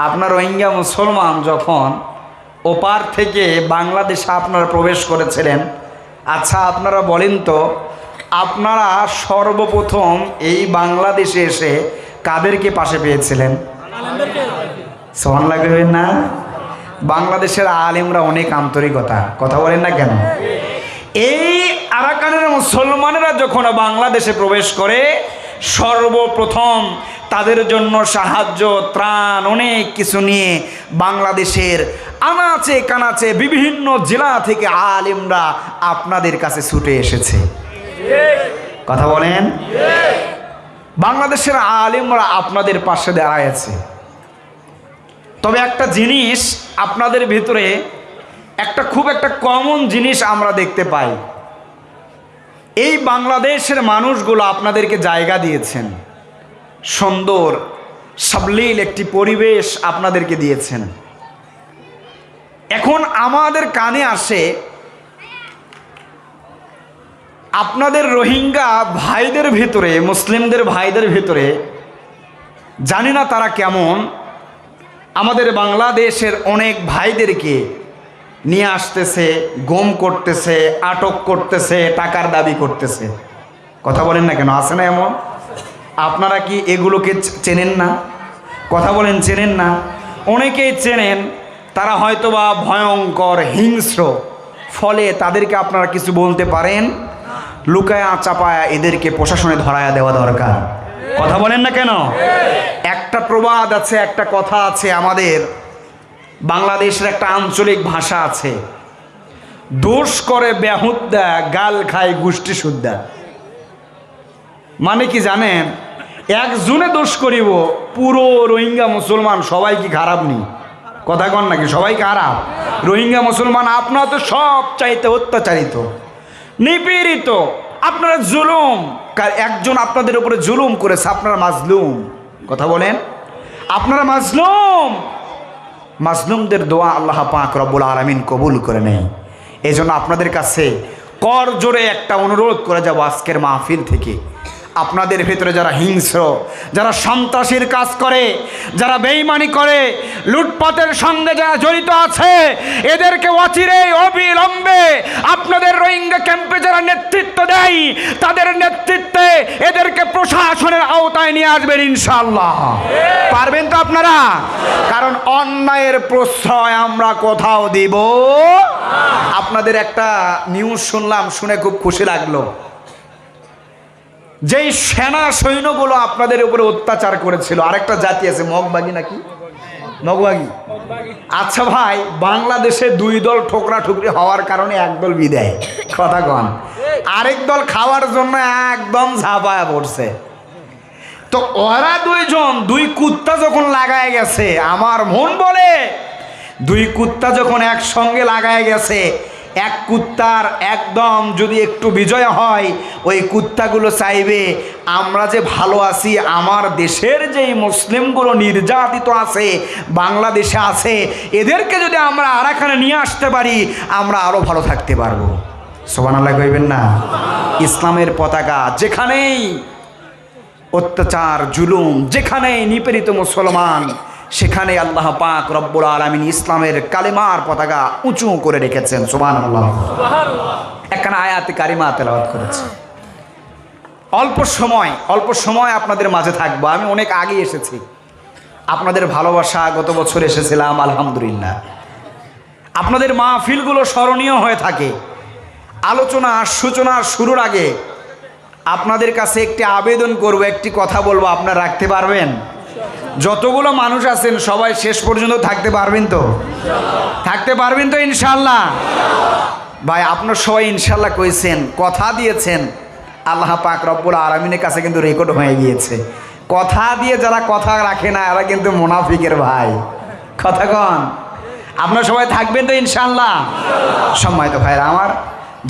আপনার রোহিঙ্গা মুসলমান যখন ওপার থেকে বাংলাদেশে আপনারা প্রবেশ করেছিলেন, আচ্ছা আপনারা বলেন তো, আপনারা সর্বপ্রথম এই বাংলাদেশে এসে কাদেরকে পাশে পেয়েছিলেন? সোহান লাগবে না? বাংলাদেশের আলেমরা অনেক আন্তরিকতা, কথা বলেন না কেন? এই আরাকানের মুসলমানেরা যখন বাংলাদেশে প্রবেশ করে সর্বপ্রথম তাদের জন্য সাহায্য ত্রাণ অনেক কিছু নিয়ে বাংলাদেশের আনাচে কানাচে বিভিন্ন জেলা থেকে আলেমরা আপনাদের কাছে ছুটে এসেছে, কথা বলেন। বাংলাদেশের আলেমরা আপনাদের পাশে দাঁড়ায়ছে। তবে একটা জিনিস আপনাদের ভিতরে খুব একটা কমন জিনিস আমরা দেখতে পাই, এই বাংলাদেশের মানুষগুলো আপনাদেরকে জায়গা দিয়েছেন, সুন্দর সাবলীল একটি পরিবেশ আপনাদেরকে দিয়েছেন। এখন আমাদের কানে আসে আপনাদের রোহিঙ্গা ভাইদের ভিতরে, মুসলিমদের ভাইদের ভিতরে, জানি না তারা কেমন, আমাদের বাংলাদেশের অনেক ভাইদেরকে নিয়ে আসতেছে, গুম করতেছে, আটক করতেছে, টাকার দাবি করতেছে, কথা বলেন না কেন? আছে না এমন? আপনারা কি এগুলোকে চেনেন না? কথা বলেন, চেনেন না? অনেকেই চেনেন, তারা হয়তোবা ভয়ঙ্কর হিংস্র, ফলে তাদেরকে আপনারা কিছু বলতে পারেন, লুকায়া চাপায়া এদেরকে প্রশাসনে ধরায়া দেওয়া দরকার, কথা বলেন না কেন? একটা প্রবাদ আছে, একটা কথা আছে, আমাদের বাংলাদেশের একটা আঞ্চলিক ভাষা আছে, দোষ করে বেহুদ্দা, গাল খায় গোষ্ঠী শুদ্ধা। মানে কি জানেন? একজনে দোষ করিব, পুরো রোহিঙ্গা মুসলমান সবাই কি খারাপ নি? কথা কন নাকি? সবাই খারাপ? রোহিঙ্গা মুসলমান আপনারা তো সব চাইতে অত্যাচারিত, নিপীড়িত, আপনারা জুলুম, একজন আপনাদের উপরে জুলুম করেছে, আপনারা মাজলুম, কথা বলেন, আপনারা মাজলুম। মাজলুমদের দোয়া আল্লাহ পাক রব্বুল আলামিন কবুল করে নেয়। এই জন্য আপনাদের কাছে কর জোরে একটা অনুরোধ করে যাব আজকের মাহফিল থেকে, আপনাদের ভেতরে যারা হিংস্র, যারা সন্ত্রাসীর কাজ করে, যারা বেঈমানি করে, লুটপাটের সঙ্গে যারা জড়িত আছে, এদেরকে অচিরেই অবিলম্বে আপনাদের রোহিঙ্গা ক্যাম্পে যারা নেতৃত্ব দেয়, তাদের নেতৃত্বে এদেরকে প্রশাসনের আওতায় নিয়ে আসবেন ইনশাআল্লাহ। পারবেন তো আপনারা? কারণ অন্যায়ের প্রশ্রয় আমরা কোথাও দিব। আপনাদের একটা নিউজ শুনলাম, শুনে খুব খুশি লাগলো, যেই সেনা সৈন্যগুলো আপনাদের উপরে অত্যাচার করেছিল, আরেকটা জাতি আছে মগবাগি, নাকি মগবাগি? আচ্ছা ভাই, বাংলাদেশে দুই দল ঠোকরা ঠুকরি হওয়ার কারণে একদল বিদায়, কথা কন, আরেক দল খাওয়ার জন্য একদম ঝাঁপায়া পড়ছে। তো ওরা দুইজন, দুই কুত্তা যখন লাগায় গেছে, আমার মন বলে দুই কুত্তা যখন একসঙ্গে লাগায় গেছে, এক কুত্তার একদম যদি একটু বিজয় হয়, ওই কুত্তাগুলো চাইবে আমরা যে ভালো আছি, আমার দেশের যেই মুসলিমগুলো নির্যাতিত আছে, বাংলাদেশে আছে, এদেরকে যদি আমরা আরাকানে নিয়ে আসতে পারি, আমরা আরও ভালো থাকতে পারবো। সুবহানাল্লাহ কইবেন না? ইসলামের পতাকা যেখানেই অত্যাচার জুলুম, যেখানেই নিপীড়িত মুসলমান, সেখানে আল্লাহ পাক রব্বুল আলামিন ইসলামের কালিমার পতাকা উঁচু করে রেখেছেন। সুবহানাল্লাহ। একখানা আয়াতে কারিমা তেলাওয়াত করেছে। অল্প সময় আপনাদের মাঝে থাকবো। আমি অনেক আগে এসেছি, আপনাদের ভালোবাসা, গত বছর এসেছিলাম, আলহামদুলিল্লাহ। আপনাদের মাহফিলগুলো স্মরণীয় হয়ে থাকে। আলোচনা সূচনার শুরুর আগে আপনাদের কাছে একটি আবেদন করব, একটি কথা বলবো, আপনারা রাখতে পারবেন? যতগুলো মানুষ আছেন সবাই শেষ পর্যন্ত থাকতে পারবেন তো? থাকতে পারবেন তো ইনশাআল্লাহ? ভাই আপনার সবাই ইনশাআল্লাহ কইছেন, কথা দিয়েছেন, আল্লাহ পাক রব্বুল আলামিনের কাছে কিন্তু রেকর্ড হয়ে গিয়েছে। কথা দিয়ে যারা কথা রাখে না, এরা কিন্তু মুনাফিকের ভাই, কথা কন। আপনারা সবাই থাকবেন তো ইনশাআল্লাহ? সম্মানিত ভাইরা আমার,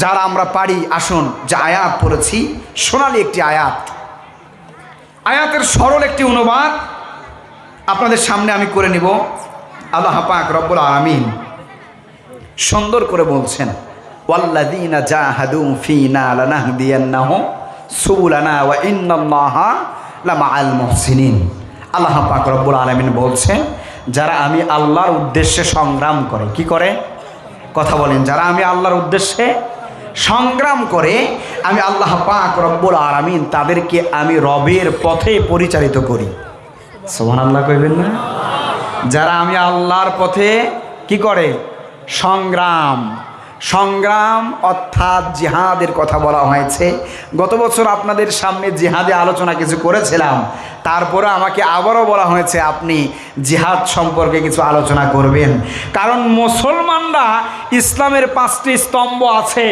যারা আমরা পারি, আসুন যে আয়াত পড়েছি, সোনালি একটি আয়াতের সরল একটি অনুবাদ আপনাদের সামনে আমি করে নিব। আল্লাহ পাক রব্বুল আলামিন সুন্দর করে বলছেন, ওয়াল্লাযীনা জাহাদু ফীনা লানাহদিয়ান্নাহুম সুবুলানা ওয়া ইন্নাল্লাহা লামাআল মুহসিনিন। আল্লাহ পাক রব্বুল আলামিন বলছেন যারা আমি আল্লাহর উদ্দেশ্যে সংগ্রাম করে। কি করে? কথা বলেন। যারা আমি আল্লাহর উদ্দেশ্যে সংগ্রাম করে, আমি আল্লাহ পাক রব্বুল আলামিন তাদেরকে আমি রবের পথে পরিচালিত করি। সুবহানাল্লাহ কইবেন না? যারা আমি আল্লাহর পথে কি করে? সংগ্রাম। সংগ্রাম অর্থাৎ জিহাদের কথা বলা হয়েছে। গত বছর আপনাদের সামনে জিহাদে আলোচনা কিছু করেছিলাম, তারপরে আমাকে আবারও বলা হয়েছে আপনি জিহাদ সম্পর্কে কিছু আলোচনা করবেন। কারণ মুসলমানরা ইসলামের 5টি স্তম্ভ আছে,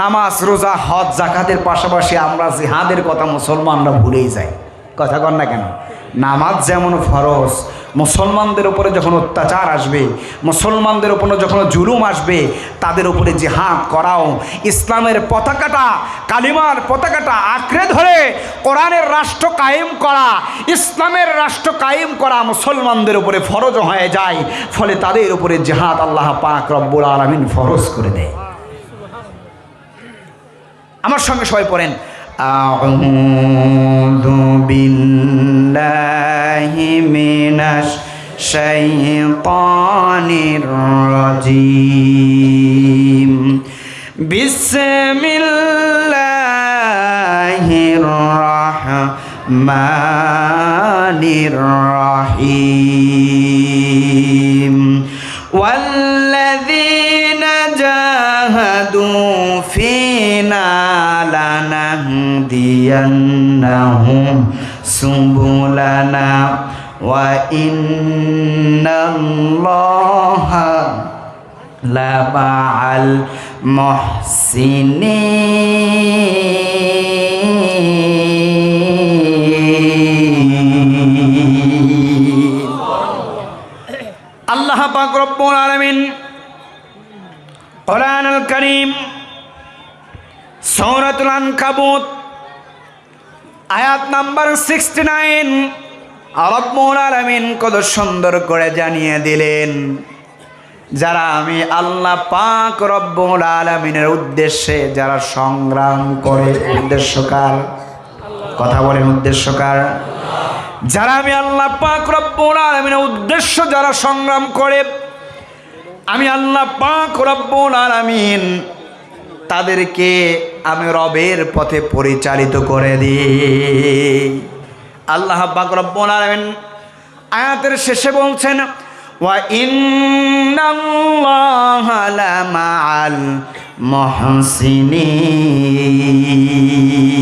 নামাজ, রোজা, হজ, যাকাতের পাশাপাশি আমরা জিহাদের কথা মুসলমানরা ভুলেই যাই। কথা কন না কেন? নামাজ যেমন ফরজ, মুসলমানদের উপরে যখন অত্যাচার আসবে, মুসলমানদের উপরে যখন জুলুম আসবে, তাদের উপরে জিহাদ করাও, ইসলামের পতাকাটা, কালিমার পতাকাটা আঁকড়ে ধরে কোরআনের রাষ্ট্র কায়েম করা, ইসলামের রাষ্ট্র কায়েম করা মুসলমানদের উপরে ফরজ হয়ে যায়। ফলে তাদের উপরে জিহাদ আল্লাহ পাক রব্বুল আলামিন ফরজ করে দেয়। আমার সঙ্গে সবাই পড়েন, আউযু বিল্লাহি মিনাশ শাইতানির রাজীম। বিসমিল্লাহির রাহমানির রাহিম। ওয়াল্লাযীনা জাহাদু ফিনা লানাহদিয়ান্নাহুম সুবুলানা ওয়া ইন্নাল্লাহা লামাআল মুহসিনিন। আল্লাহ পাক রব্বুল আলামিন কোরআনুল কারীম সূরাতুল আনকাবুত আয়াত নাম্বার 69 রব্বুল আলামিন কত সুন্দর করে জানিয়ে দিলেন, যারা আমি আল্লাহ পাক রব্বুল আলামিনের উদ্দেশ্যে যারা সংগ্রাম করে। উদ্দেশ্যকার? কথা বলেন, উদ্দেশ্যকার? যারা আমি আল্লাহ পাক রব্বুল আলামিনের উদ্দেশ্য যারা সংগ্রাম করে, আমি আল্লাহ পাক রব্বুল আলামিন তাদেরকে আমি রবের পথে পরিচালিত করে দিই। আল্লাহ পাক রব্বুল আলামিন আয়াতের শেষে বলছেন, ওয়া ইন্নাল্লাহা লামাআল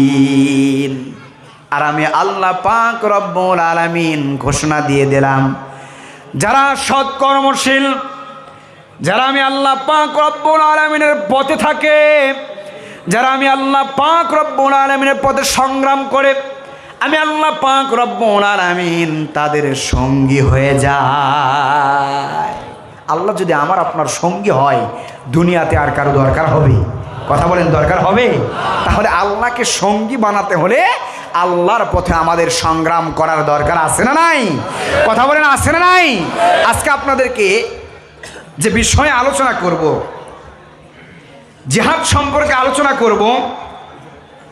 মুহসিনিন। আর আমি আল্লাহ পাক রব্বুল আলামিন ঘোষণা দিয়ে দিলাম, যারা সৎকর্মশীল, যারা আমি আল্লাহ পাক রব্বুল আলামিনের পথে থাকে, যারা আমি আল্লাহ পাক রব্বুল আলামিনের পথে সংগ্রাম করে, আমি আল্লাহ পাক রব্বুল আলামিন তাদের সঙ্গী হয়ে যায়। আল্লাহ যদি আমার আপনার সঙ্গী হয়, দুনিয়াতে আর কারো দরকার হবে? কথা বলেন, দরকার হবে? তাহলে আল্লাহকে সঙ্গী বানাতে হলে আল্লাহর পথে আমাদের সংগ্রাম করার দরকার আছে না নাই? কথা বলেন, আছে না নাই? আজকে আপনাদেরকে যে বিষয়ে আলোচনা করব, জিহাদ সম্পর্কে আলোচনা করব।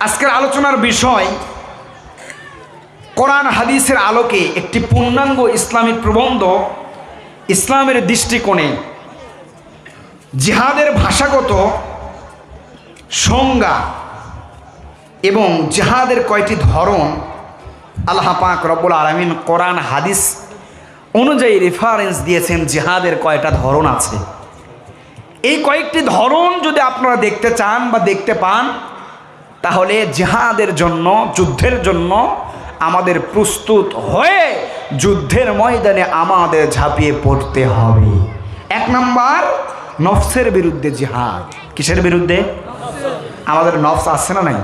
আজকের আলোচনার বিষয় কোরআন হাদিসের আলোকে একটি পূর্ণাঙ্গ ইসলামিক প্রবন্ধ, ইসলামের দৃষ্টিকোণে জিহাদের ভাষাগত সংজ্ঞা এবং জিহাদের কয়টি ধরন আল্লাহ পাক রব্বুল আলামিন কোরআন হাদিস অনুযায়ী রেফারেন্স দিয়েছেন। জিহাদের কয়টা ধরন আছে, এই কয়েকটি ধরন যদি আপনারা দেখতে চান বা দেখতে পান, তাহলে জিহাদের জন্য, যুদ্ধের জন্য আমাদের প্রস্তুত হয়ে যুদ্ধের ময়দানে আমাদের ঝাঁপিয়ে পড়তে হবে। 1 নাম্বার, নফসের বিরুদ্ধে জিহাদ। কিসের বিরুদ্ধে? আমাদের নফস আছে না নাই?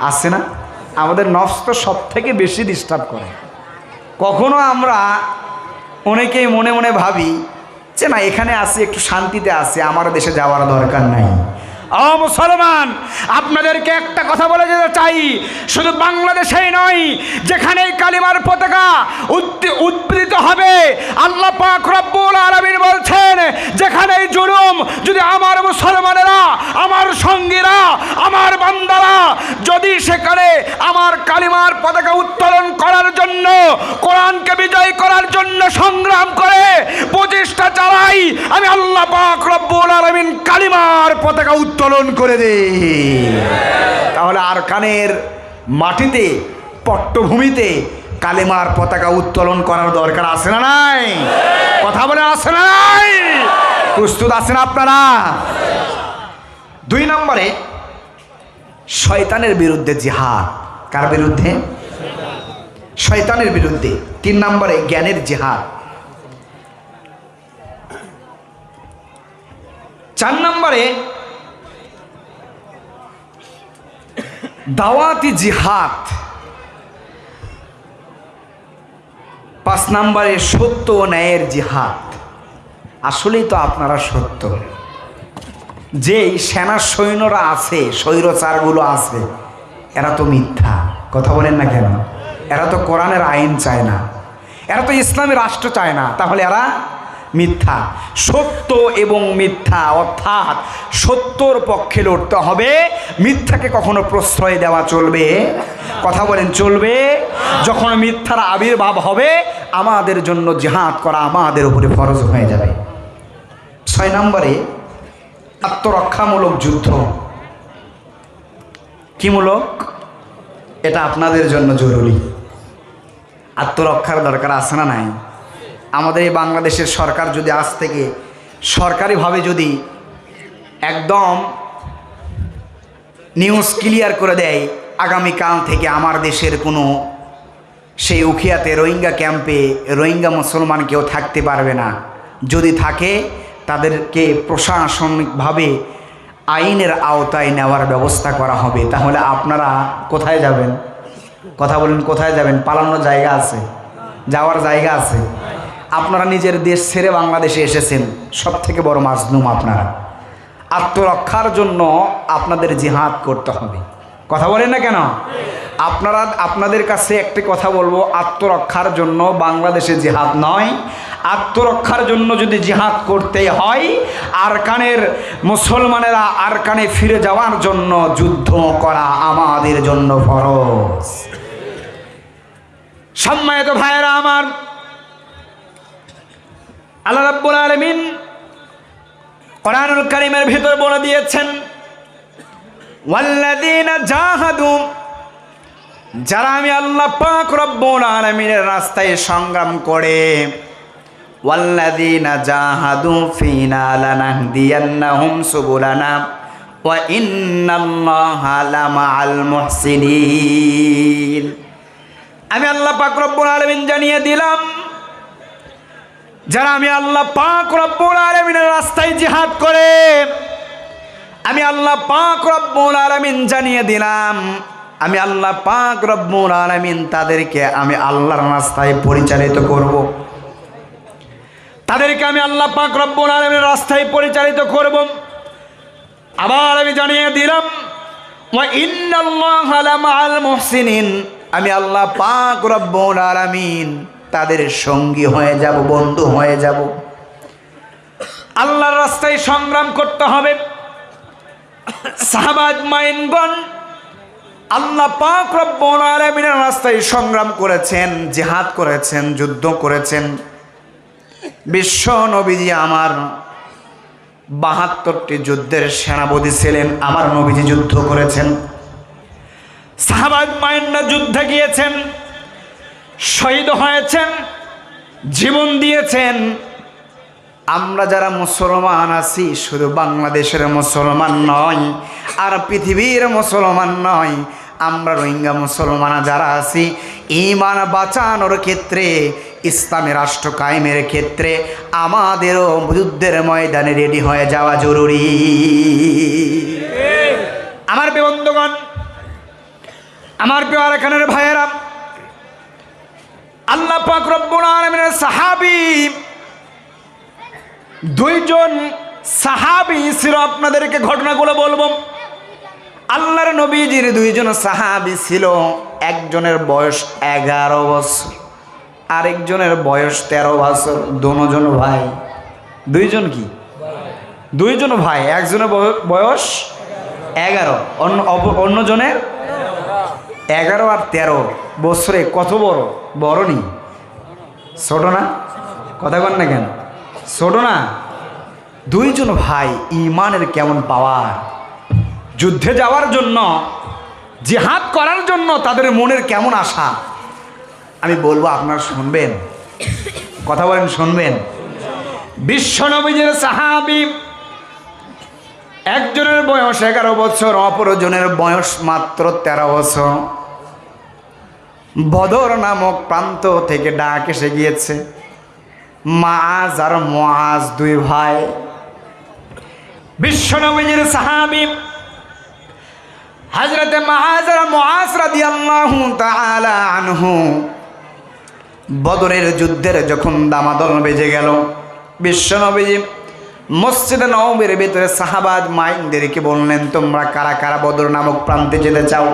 আছে না? আমাদের নফস তো সব থেকে বেশি ডিস্টার্ব করে। কখনো আমরা অনেকেই মনে মনে ভাবি যে না, এখানে আসি একটু শান্তিতে আসি, আমার দেশে যাওয়ার দরকার নাই। ও মুসলমান, আপনাদেরকে একটা কথা বলে যেতে চাই, শুধু বাংলাদেশেই নয়, যেখানে কালিমার পতাকা উদ্বৃত হবে, আল্লাহ পাক রব্বুল আলামিন বলছেন, যেখানে জুলুম, যদি আমার মুসলমানেরা, আমার সঙ্গীরা, আমার বান্দারা যদি সেখানে আমার কালিমার পতাকা উত্তোলন করার জন্য, কোরআনকে বিজয় করার জন্য সংগ্রাম করে, পতাকা উত্তোলন করে দে। তাহলে আরকানের মাটিতে, পট্টভূমিতে কালেমার পতাকা উত্তোলন করার দরকার আছে না নাই? কথা বলে আছে না নাই? প্রস্তুত আছেন আপনারা? 2 নম্বরে শয়তানের বিরুদ্ধে জিহাদ। কার বিরুদ্ধে? শয়তানের বিরুদ্ধে। 3 নম্বরে জ্ঞানের জিহাদ। 4 নম্বরে দাওয়াতি জিহাদ। 5 নম্বরে সত্য ও ন্যায়ের জিহাদ। আসলেই তো আপনারা সত্য, যেই সেনা সৈন্যরা আছে, স্বৈরচারগুলো আছে, এরা তো মিথ্যা। কথা বলেন না কেন? এরা তো কোরআনের আইন চায় না, এরা তো ইসলামী রাষ্ট্র চায় না, তাহলে এরা মিথ্যা। সত্য এবং মিথ্যা, অর্থাৎ সত্যর পক্ষে লড়তে হবে, মিথ্যাকে কখনো প্রশ্রয় দেওয়া চলবে? কথা বলেন চলবে? যখন মিথ্যার আবির্ভাব হবে, আমাদের জন্য জিহাদ করা আমাদের উপরে ফরজ হয়ে যাবে। 6 নম্বরে আত্মরক্ষামূলক যুদ্ধ। কি মূলক? এটা আপনাদের জন্য জরুরি। আত্মরক্ষার দরকার আছে না নাই? আমাদের এই বাংলাদেশের সরকার যদি আজ থেকে সরকারিভাবে যদি একদম নিউজ ক্লিয়ার করে দেয়, আগামীকাল থেকে আমার দেশের কোনো সেই উখিয়াতে রোহিঙ্গা ক্যাম্পে রোহিঙ্গা মুসলমান কেউ থাকতে পারবে না, যদি থাকে তাদেরকে প্রশাসনিকভাবে আইনের আওতায় নেওয়ার ব্যবস্থা করা হবে, তাহলে আপনারা কোথায় যাবেন? কথা বলেন, কোথায় যাবেন? পালানোর জায়গা আছে? যাওয়ার জায়গা আছে? আপনারা নিজের দেশ ছেড়ে বাংলাদেশে এসেছেন, সব থেকে বড় মাজলুম আপনারা। আত্মরক্ষার জন্য আপনাদের জিহাদ করতে হবে। কথা বলেন না কেন? আপনাদের কাছে একটি কথা বলবো, আত্মরক্ষার জন্য বাংলাদেশে জিহাদ নয়, আত্মরক্ষার জন্য যদি জিহাদ করতে হয়, আরকানের মুসলমানেরা আরকানে ফিরে যাওয়ার জন্য যুদ্ধ করা আমাদের জন্য ফরজ। সম্মানিত ভাইয়েরা আমার, আল্লাহ রাব্বুল আলামিন কোরআনুল কারীমের ভিতর বলে দিয়েছেন, ওয়াল্লাযীনা জাহাদু, যারা আমি আল্লাহ পাক রব্বুল আলামিনের রাস্তায় সংগ্রাম করে, ওয়াল্লাযীনা জাহাদু ফীনা লানাহদিয়ান্নাহুম সুবুলানা ওয়া ইন্নাল্লাহা লামাআল মুহসিনিন। আমি আল্লাহ পাক রব্বুল আলামিন জানিয়ে দিলাম, যারা আমি আল্লাহ পাক রব্বুল আলামিনের রাস্তায় জিহাদ করে, আমি আল্লাহ পাক রব্বুল আলামিন জানিয়ে দিলাম, আমি আল্লাহ পাক রব্বুল আলামিন তাদেরকে আমি আল্লাহর রাস্তায় পরিচালিত করব। তাদেরকে আমি আল্লাহ পাক রব্বুল আলামিনের রাস্তায় পরিচালিত করব। আবার আমি জানিয়ে দিলাম, ওয়া ইন্নাল্লাহা লামাআল মুহসিনিন, আমি আল্লাহ পাক রব্বুল আলামিন তাদের সঙ্গী হয়ে যাব, বন্ধু হয়ে যাব। আল্লাহর রাস্তায় সংগ্রাম করতে হবে। সাহাবা আজমাইনগণ আল্লাহ পাক রব্বুল আলামিনের রাস্তায় সংগ্রাম করেছেন, জিহাদ করেছেন, যুদ্ধ করেছেন। বিশ্ব নবীজি আমার 72টি যুদ্ধের সেনাপতি ছিলেন, আমার নবীজি যুদ্ধ করেছেন। সাহাবা আজমাইনরা যুদ্ধে গিয়েছেন, শহীদ হয়েছেন, জীবন দিয়েছেন। আমরা যারা মুসলমান আছি, শুধু বাংলাদেশের মুসলমান নয় আর পৃথিবীর মুসলমান নয়, আমরা রোহিঙ্গা মুসলমান যারা আছি, ঈমান বাঁচানোর ক্ষেত্রে, ইসলামী রাষ্ট্র কায়েমের ক্ষেত্রে আমাদেরও যুদ্ধের ময়দানে রেডি হয়ে যাওয়া জরুরি। আমার প্রিয় বন্ধুগণ, আমার প্রিয় আরকানের ভাইয়েরা, আল্লাহ পাক রব্বুল আলামিনের সাহাবী, 2 জন সাহাবী ছিল। আপনাদেরকে ঘটনাগুলো বলবো। আল্লাহর নবীজির 2 জন সাহাবী ছিল। একজনের বয়স 11 বছর, আরেকজনের বয়স 13 বছর। দুজন ভাই। 2 জন কি? 2 জন ভাই। একজনের বয়স 11, অন্যজনের 11 আর 13 বছরে। কত বড়? বড় নি? ছোট না? কথা বল না কেন? ছোট না? দুইজন ভাই ইমানের কেমন পাওয়ার, যুদ্ধে যাওয়ার জন্য, জিহাদ করার জন্য তাদের মনের কেমন আশা। আমি বলবো আপনারা শুনবেন, কথা বলেন, শুনবেন। বিশ্বনবীর সাহাবী, একজনের বয়স 11 বছর, অপরজনের বয়স মাত্র 13 বছর। বদর নামক প্রান্ত থেকে ডাক এসে গিয়েছে। মাআজ আর মুআজ দুই ভাই, বিশ্বনবীর সাহাবী হযরতে মাআজ আর মুআজ রাদিয়াল্লাহু তাআলা আনহু বদরের যুদ্ধের যখন দামাদল বেজে গেল, বিশ্বনবীজি মসজিদে নববীর ভিতরে সাহাবাদ মাইনদেরকে বললেন, তোমরা কারা কারা বদর নামক প্রান্তে যেতে চাও?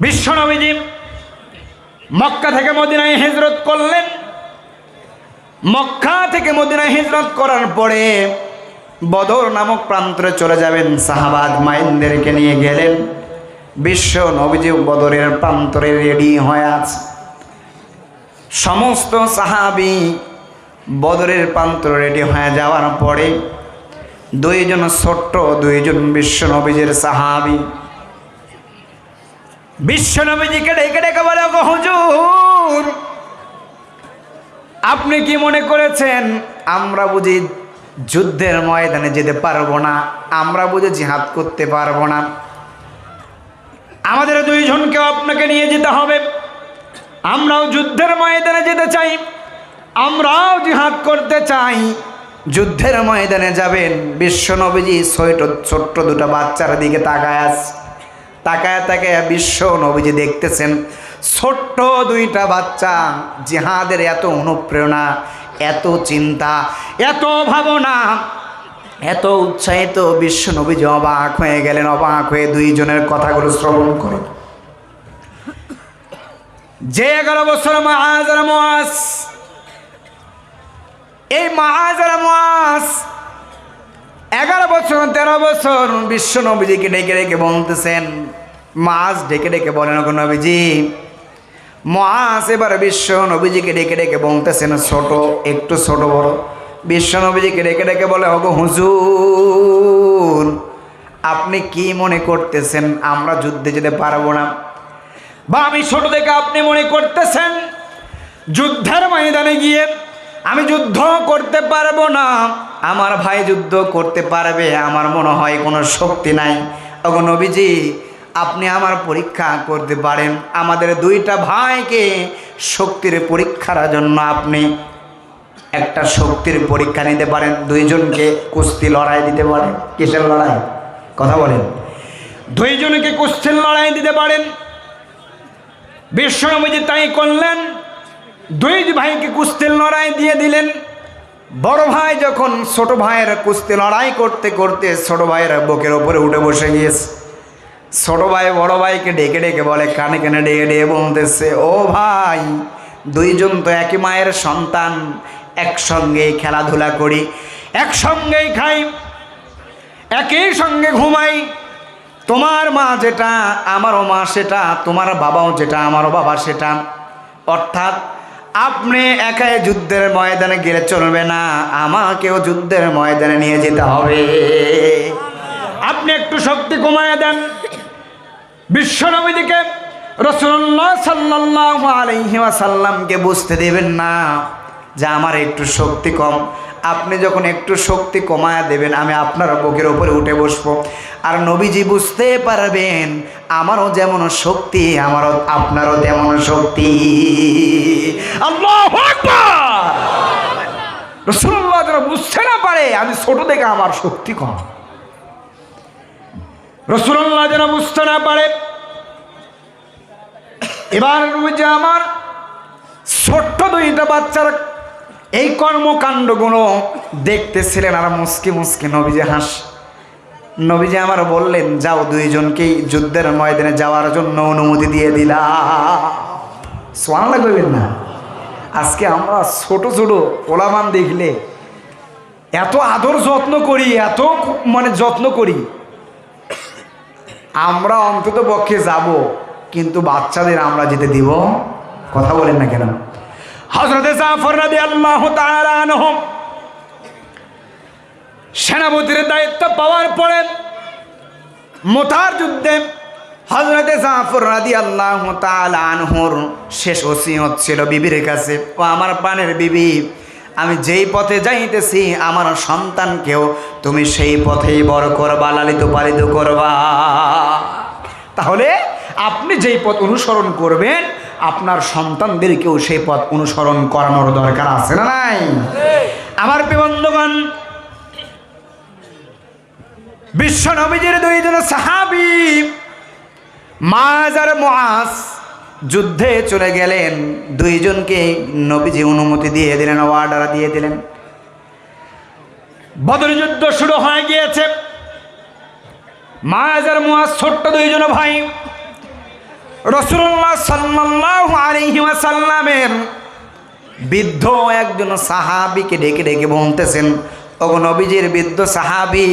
বিশ্বনবীজি মক্কা থেকে মদিনায় হিজরত করলেন। মক্কা থেকে মদিনায় হিজরত করার পরে বদর নামক প্রান্তরে চলে যাবেন, সাহাবাদ মাইনদেরকে নিয়ে গেলেন। বিশ্ব নবীজি বদরের প্রান্তরে রেডি হয়ে আছে। সমস্ত সাহাবী বদরের প্রান্তরে রেডি হয়ে যাওয়ার পরে দুইজন ছোট্ট, দুইজন বিশ্ব নবীজির সাহাবী বিশ্ব নবীজিকে ডেকে ডেকে বলে, হুজুর আপনি কি মনে করেছেন আমরা বুঝি যুদ্ধের ময়দানে যেতে পারবো না? আমরা বুঝি জিহাদ করতে পারবো না? আমাদের দুইজনকেও আপনাকে নিয়ে যেতে হবে। আমরাও যুদ্ধের ময়দানে যেতে চাই, আমরাও জিহাদ করতে চাই। যুদ্ধের ময়দানে যাবেন। বিশ্ব নবীজি ছোট্ট দুটো বাচ্চার দিকে তাকায় তাকায় বিশ্ব নবীজি দেখতেছেন ছোট্ট দুইটা বাচ্চা, জিহাদের এত অনুপ্রেরণা, এত চিন্তা, এত ভাবনা, এত উৎসাহিত। বিশ্ব নবীজি অবাক হয়ে গেলেন। অবাক হয়ে দুইজনের কথাগুলো শ্রবণ করে, যে 11 বছর মাআজ আর মুআজ, এই মাআজ আর মুআজ 11 বছর 13 বছর বিশ্ব নবীজিকে ডেকে ডেকে বলতেছেন। মাআজ ডেকে ডেকে বলেন, ওগো নবীজি। মুআজ এবার বিশ্ব নবীজিকে ডেকে ডেকে বলতেছেন, ছোট, একটু ছোট বড়। বিশ্ব নবীজিকে ডেকে ডেকে বলে, ওগো হুজুর আপনি কি মনে করতেছেন আমরা যুদ্ধে যেতে পারবো না? বা আমি ছোট থেকে আপনি মনে করতেছেন যুদ্ধের ময়দানে গিয়ে আমি যুদ্ধ করতে পারবো না? আমার ভাই যুদ্ধ করতে পারবে, আমার মনে হয় কোনো শক্তি নাই। ওগো নবীজি আপনি আমার পরীক্ষা করতে পারেন। আমাদের দুইটা ভাইকে শক্তির পরীক্ষার জন্য আপনি একটা শক্তির পরীক্ষা নিতে পারেন। দুইজনকে কুস্তি লড়াই দিতে পারেন। কিসের লড়াই? কথা বলেন। দুইজনকে কুস্তির লড়াই দিতে পারেন। বিশ্ব নবীজি তাই করলেন। দুই ভাইকে কুস্তির লড়াই দিয়ে দিলেন। বড় ভাই যখন ছোট ভাইয়ের কুস্তি লড়াই করতে করতে ছোট ভাইয়ের বুকের ওপরে উঠে বসে গিয়েছে, ছোট ভাই বড় ভাইকে ডেকে ডেকে বলে, কানে কানে ডেকে ডেকে বলতেছে, ও ভাই দুইজন তো একই মায়ের সন্তান, একসঙ্গেই খেলাধুলা করি, একসঙ্গেই খাই, একই সঙ্গে ঘুমাই। তোমার মা যেটা আমারও মা সেটা, তোমার বাবাও যেটা আমারও বাবা সেটা। অর্থাৎ আপনি একাই যুদ্ধের ময়দানে গেলে চলবে না, আমাকেও যুদ্ধের ময়দানে নিয়ে যেতে হবে। আপনি একটু শক্তি কমায় দেন। বিশ্ব নবীজিকে রাসূলুল্লাহ সাল্লাল্লাহু আলাইহি ওয়াসাল্লামকে বুঝতে দেবেন না যে আমার একটু শক্তি কম। আপনি যখন একটু শক্তি কমায় দেবেন, আমি আপনার বুকের উপরে উঠে বসবো। আর নবীজি বুঝতে পারবেন আমারও যেমন শক্তি, আমারও আপনারও তেমন শক্তি। আল্লাহু আকবার। রাসূলুল্লাহ যেন বুঝতে না পারে আমি ছোট থেকে আমার শক্তি কম, রাসূলুল্লাহ যেন বুঝতে না পারে। এবার নবীজি আমার ছোট্ট দুইটা বাচ্চার এই কর্মকাণ্ডগুলো দেখতেছিলেন আর মুস্কি মুস্কি নবীজি হাস। নবীজি আমার বললেন, যাও দুইজনকেই যুদ্ধের ময়দানে যাওয়ার জন্য অনুমতি দিয়ে দিলা। সুবহানাল্লাহ বলবেন না? আজকে আমরা ছোট ছোট পোলামান দেখলে এত আদর যত্ন করি, এত যত্ন করি। আমরা অন্তত পক্ষে যাব, কিন্তু বাচ্চাদের আমরা যেতে দিব? কথা বলেন না কেন? হযরত জাফর রাদিয়াল্লাহু তাআলা আনহু সেনাপতির দায়িত্ব পাওয়ার পরে মুতার যুদ্ধে হযরত জাফর রাদিয়াল্লাহু তাআলা আনহুর শেষ ওসিয়ত ছিল বিবির কাছে, ও আমার প্রাণের বিবি, আমি যেই পথে যাইতেছি আমার সন্তানকেও তুমি সেই পথেই বড় করবা, লালিত পালিত করবা। তাহলে আপনি যেই পথ অনুসরণ করবেন আপনার সন্তানদেরকেও সেই পথ অনুসরণ করানোর দরকার আছে না নাই? আমার প্রিয় বন্ধুগণ, বিশ্ব নবীজির দুইজন সাহাবী মায আর মুআজ যুদ্ধে চলে গেলেন। দুইজনকে নবীজি অনুমতি দিয়ে দিলেন, অর্ডার দিয়ে দিলেন। বদর যুদ্ধ শুরু হয়ে গিয়েছে। মায আর মুআজ ছোট্ট দুইজন ভাই। রাসূলুল্লাহ সাল্লাল্লাহু আলাইহি ওয়াসাল্লামের বৃদ্ধ একজন সাহাবীকে ডেকে ডেকে বলতেছেন, ওগো নবীজির বৃদ্ধ সাহাবী,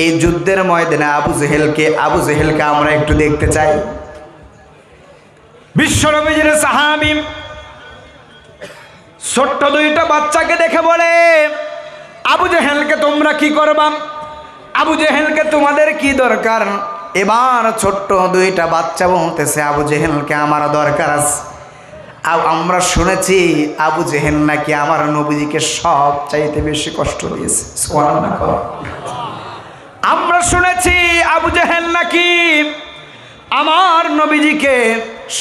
এই যুদ্ধের ময়দানে আবু জেহেলকে আমরা একটু দেখতে চাই। বিশ্ব নবীজির সাহাবী ছোট্ট দুইটা বাচ্চাকে দেখে বলে, আবু জেহেলকে তোমরা কি করবা? আবু জেহেলকে তোমাদের কি দরকার? এবার ছোট্ট দুইটা বাচ্চা বলতেছে, আবু জেহেলকে আমার দরকার আছে। আমরা শুনেছি আবু জেহেল নাকি আমার নবীজিকে সব চাইতে বেশি কষ্ট দিয়েছে। সুবহানাল্লাহ। আমরা শুনেছি আবু জেহেল নাকি আমার নবীজিকে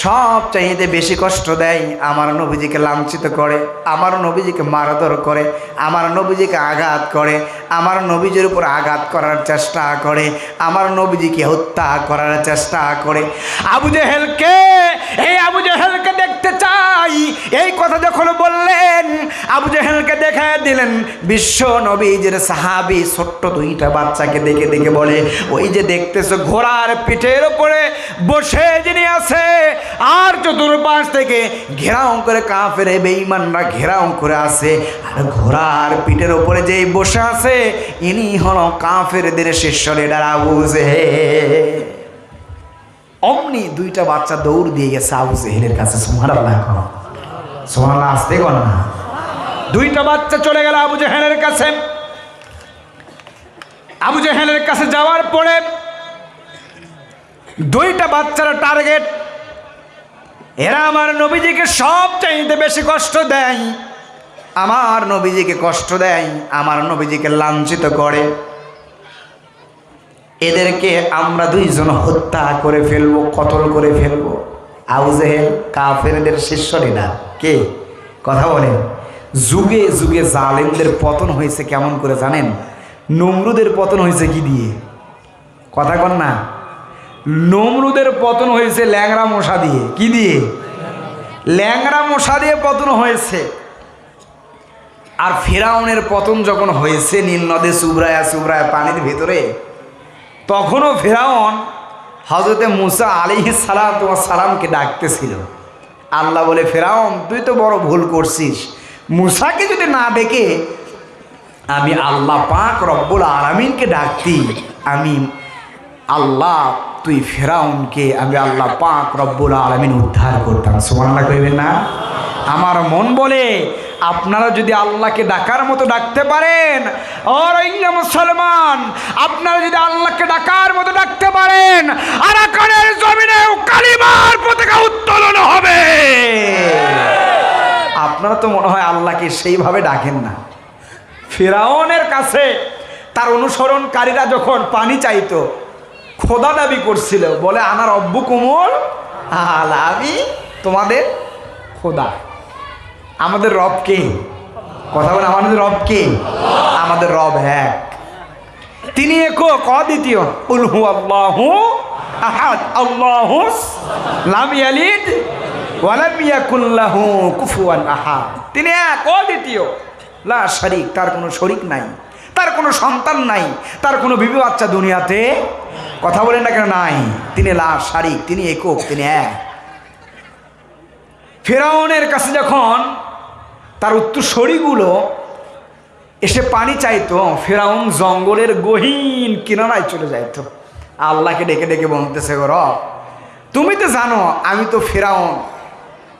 সব চাইতে বেশি কষ্ট দেয়, আমার নবীজিকে লাঞ্ছিত করে, আমার নবীজিকে মারধর করে, আমার নবীজিকে আঘাত করে, আমার নবীজির উপর আঘাত করার চেষ্টা করে, আমার নবীজিকে হত্যা করার চেষ্টা করে। আবু জেহেলকে দেখতে চাই। এই কথা যখন বললেন, আবু জেহেলকে দেখে দিলেন। বিশ্ব নবীজির সাহাবী ছোট্ট দুইটা বাচ্চাকে দেখে দেখে বলে, ওই যে দেখতেছো ঘোড়ার পিঠের উপরে বসে যিনি আছে, আর চতুর্পাশ থেকে ঘেরাও করে কাফের বেঈমানরা ঘেরাও করে আছে, আর ঘোড়ার পিঠের উপরে যেই বসে আছে ইনি হলো কাফেরদের শীর্ষ লিডার আবু জেহেল। অমনি দুইটা বাচ্চা দৌড় দিয়ে গেছে আবু জেহেলের কাছে। সুবহানাল্লাহ, সুবহানাল্লাহ, আসতে কোন না। দুইটা বাচ্চা চলে গেল আবু জেহেলের কাছে। আবু জেহেলের কাছে যাওয়ার পরে দুইটা বাচ্চারা টার্গেট, এরা আমার নবীজিকে সব চাইতে বেশি কষ্ট দেয়, আমার নবীজিকে কষ্ট দেয়, আমার নবীজিকে লাঞ্ছিত করে। এদেরকে আমরা দুইজন হত্যা করে ফেলবো, কতল করে ফেলবো। আবু জেহেল কাফেরদের শীর্ষ লিডার। কে কথা বলেন? যুগে যুগে জালেমদের পতন হয়েছে কেমন করে জানেন? নমরুদের পতন হয়েছে কি দিয়ে? কথা কন না। নমরুদের পতন হয়েছে ল্যাংড়া মশা দিয়ে। কি দিয়ে? ল্যাংড়া মশা দিয়ে পতন হয়েছে। আর ফিরাউনের পতন যখন হয়েছে নীল নদে চুবরায়া পানির ভিতরে, তখনও ফিরাউন হযরতে মুসা আলাইহিস সালামকে ডাকতেছিল। আল্লাহ বলে, ফিরাউন তুই তো বড় ভুল করছিস, মুসাকে যদি না ডেকে আমি আল্লাহ পাক রব্বুল আলামিনকে ডাকতি, আমি আল্লাহ তুই ফিরাউনকে আমি আল্লাহ পাক রব্বুল আলামিন উদ্ধার করতাম। সুবহানাল্লাহ কইবেন না? আমার মন বলে আপনারা যদি আল্লাহকে ডাকার মতো ডাকতে পারেন, ও রোহিঙ্গা মুসলমান, আপনারা যদি আল্লাহকে ডাকার মতো ডাকতে পারেন, আরাকানের জমিনে কালিমার পতাকা উত্তোলন হবে। আপনারা তো মনে হয় আল্লাহকে সেইভাবে ডাকেন না। ফিরাউনের কাছে তার অনুসরণকারীরা যখন পানি চাইতো, খোদা দাবি করছিল, বলে আনার রব্বু কুমুল আল, আমি তোমাদের খোদা। আমাদের রব কে? কথা বলে, আমাদের রব কে? আমাদের রব এক, তিনি একক অদ্বিতীয়। কুল হু আল্লাহু আহাদ, আল্লাহুস লাম ইয়ালিদ ওয়া লাম ইয়াকুল লাহু কুফুয়ান আহাদ। তিনি এক অদ্বিতীয়, লা শারীক, তার কোনো শরীক নাই, তার কোনো সন্তান নাই, তার কোনো বিবি বাচ্চা দুনিয়াতে, কথা বলেন না কেন, নাই। তিনি লা শারীক, তিনি একক, তিনি এক। ফিরাউনের কাছে যখন তার উত্তরসূরিগুলো এসে পানি চাইতো, ফিরাউন জঙ্গলের গহীন কিনারায় চলে যাইত। আল্লাহকে ডেকে ডেকে বলতেছে, গো রব, তুমি তো জানো আমি তো ফিরাউন,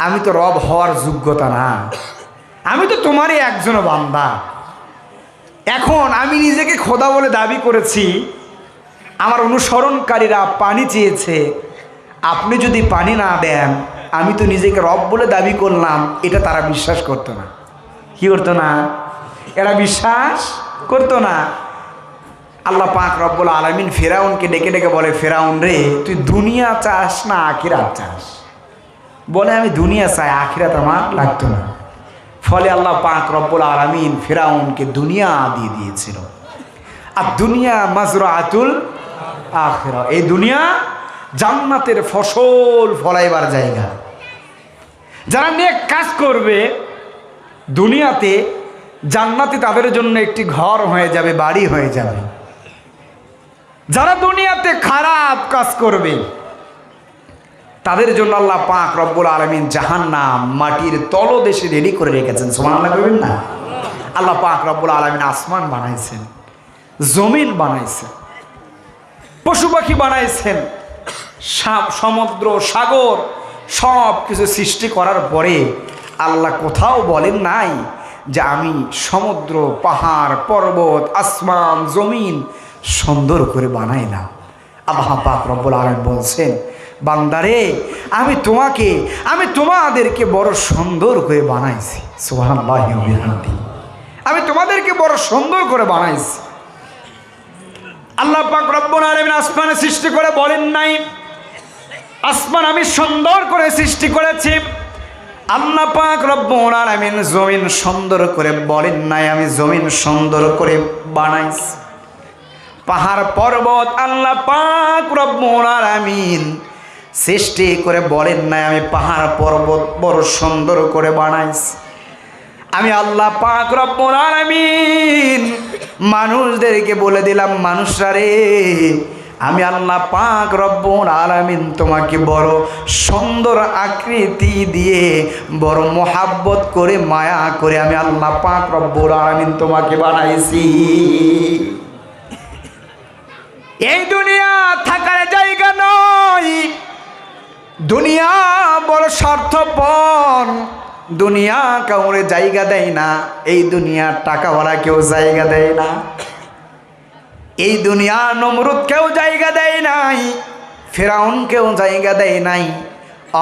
আমি তো রব হওয়ার যোগ্যতা না, আমি তো তোমারই একজন বান্দা। এখন আমি নিজেকে খোদা বলে দাবি করেছি, আমার অনুসরণকারীরা পানি চেয়েছে, আপনি যদি পানি না দেন আমি তো নিজেকে রব বলে দাবি করলাম, এটা তারা বিশ্বাস করতো না। কি করতো না? এরা বিশ্বাস করতো না। আল্লাহ পাক রব্বুল আলামিন ফেরাউনকে ডেকে ডেকে বলে, ফেরাউন রে, তুই দুনিয়া চাস না আখিরাত চাস? বলে, আমি দুনিয়া চাই, আখিরাত আমার লাগতো না। ফলে আল্লাহ পাক রব্বুল আলামিন ফেরাউনকে দুনিয়া দিয়ে দিয়েছিল। আর দুনিয়া মাজরাআতুল আখিরা, এই দুনিয়া জান্নাতের ফসল ফলাইবার জায়গা। যারা নেক কাজ করবে দুনিয়াতে, জান্নাতে তাদের জন্য একটি ঘর হয়ে যাবে, বাড়ি হয়ে যাবে। যারা দুনিয়াতে খারাপ কাজ করবে তাদের জন্য আল্লাহ পাক রব্বুল আলামিন জাহান্নাম মাটির তলদেশে রেডি করে রেখেছেন। সুবহানাল্লাহ বলবেন না? আল্লাহ পাক রব্বুল আলামিন আসমান বানাইছেন, জমিন বানাইছেন, পশু পাখি বানাইছেন, সমুদ্র সাগর সব কিছু সৃষ্টি করার পরে আল্লাহ কোথাও বলেন নাই যে আমি সমুদ্র পাহাড় পর্বত আসমান জমিন সুন্দর করে বানাইলাম। আল্লাহ পাক রব্বুল আলামিন বলছেন, বান্দারে, আমি তোমাদেরকে বড় সুন্দর করে বানাইছি। সুবহানাল্লাহি ওয়া বিহামদিহি, আমি তোমাদেরকে বড় সুন্দর করে বানাইছি। আল্লাহ পাক রব্বুল আলামিন আসমানে সৃষ্টি করে বলেন নাই আসমান আমি সুন্দর করে সৃষ্টি করেছি। আল্লাহ পাক রব্বুল আলামিন জমিন সুন্দর করে বলেন নাই আমি জমিন সুন্দর করে বানাইছি। পাহাড় পর্বত আল্লাহ পাক রব্বুল আলামিন সৃষ্টি করে বলেন নাই আমি পাহাড় পর্বত বড় সুন্দর করে বানাইছি। আমি আল্লাহ পাক রব্বুল আলামিন মানুষদেরকে বলে দিলাম, মানুষরা রে, আমি আল্লাহ পাক রব্বুল আলামিন তোমাকে বড় সুন্দর আকৃতি দিয়ে বড় মোহাব্বত করে মায়া করে আমি আল্লাহ পাক রব্বুল আলামিন তোমাকে বানাইছি। এই দুনিয়া থাকার জায়গা নয়, দুনিয়া বড় স্বার্থপর, দুনিয়া কাউরে জায়গা দেয় না, এই দুনিয়া টাকাওয়ালা কেউ জায়গা দেয় না, এই দুনিয়া নমরুদ কেউ জায়গা দেয় নাই, ফেরাউন কেউ জায়গা দেয় নাই।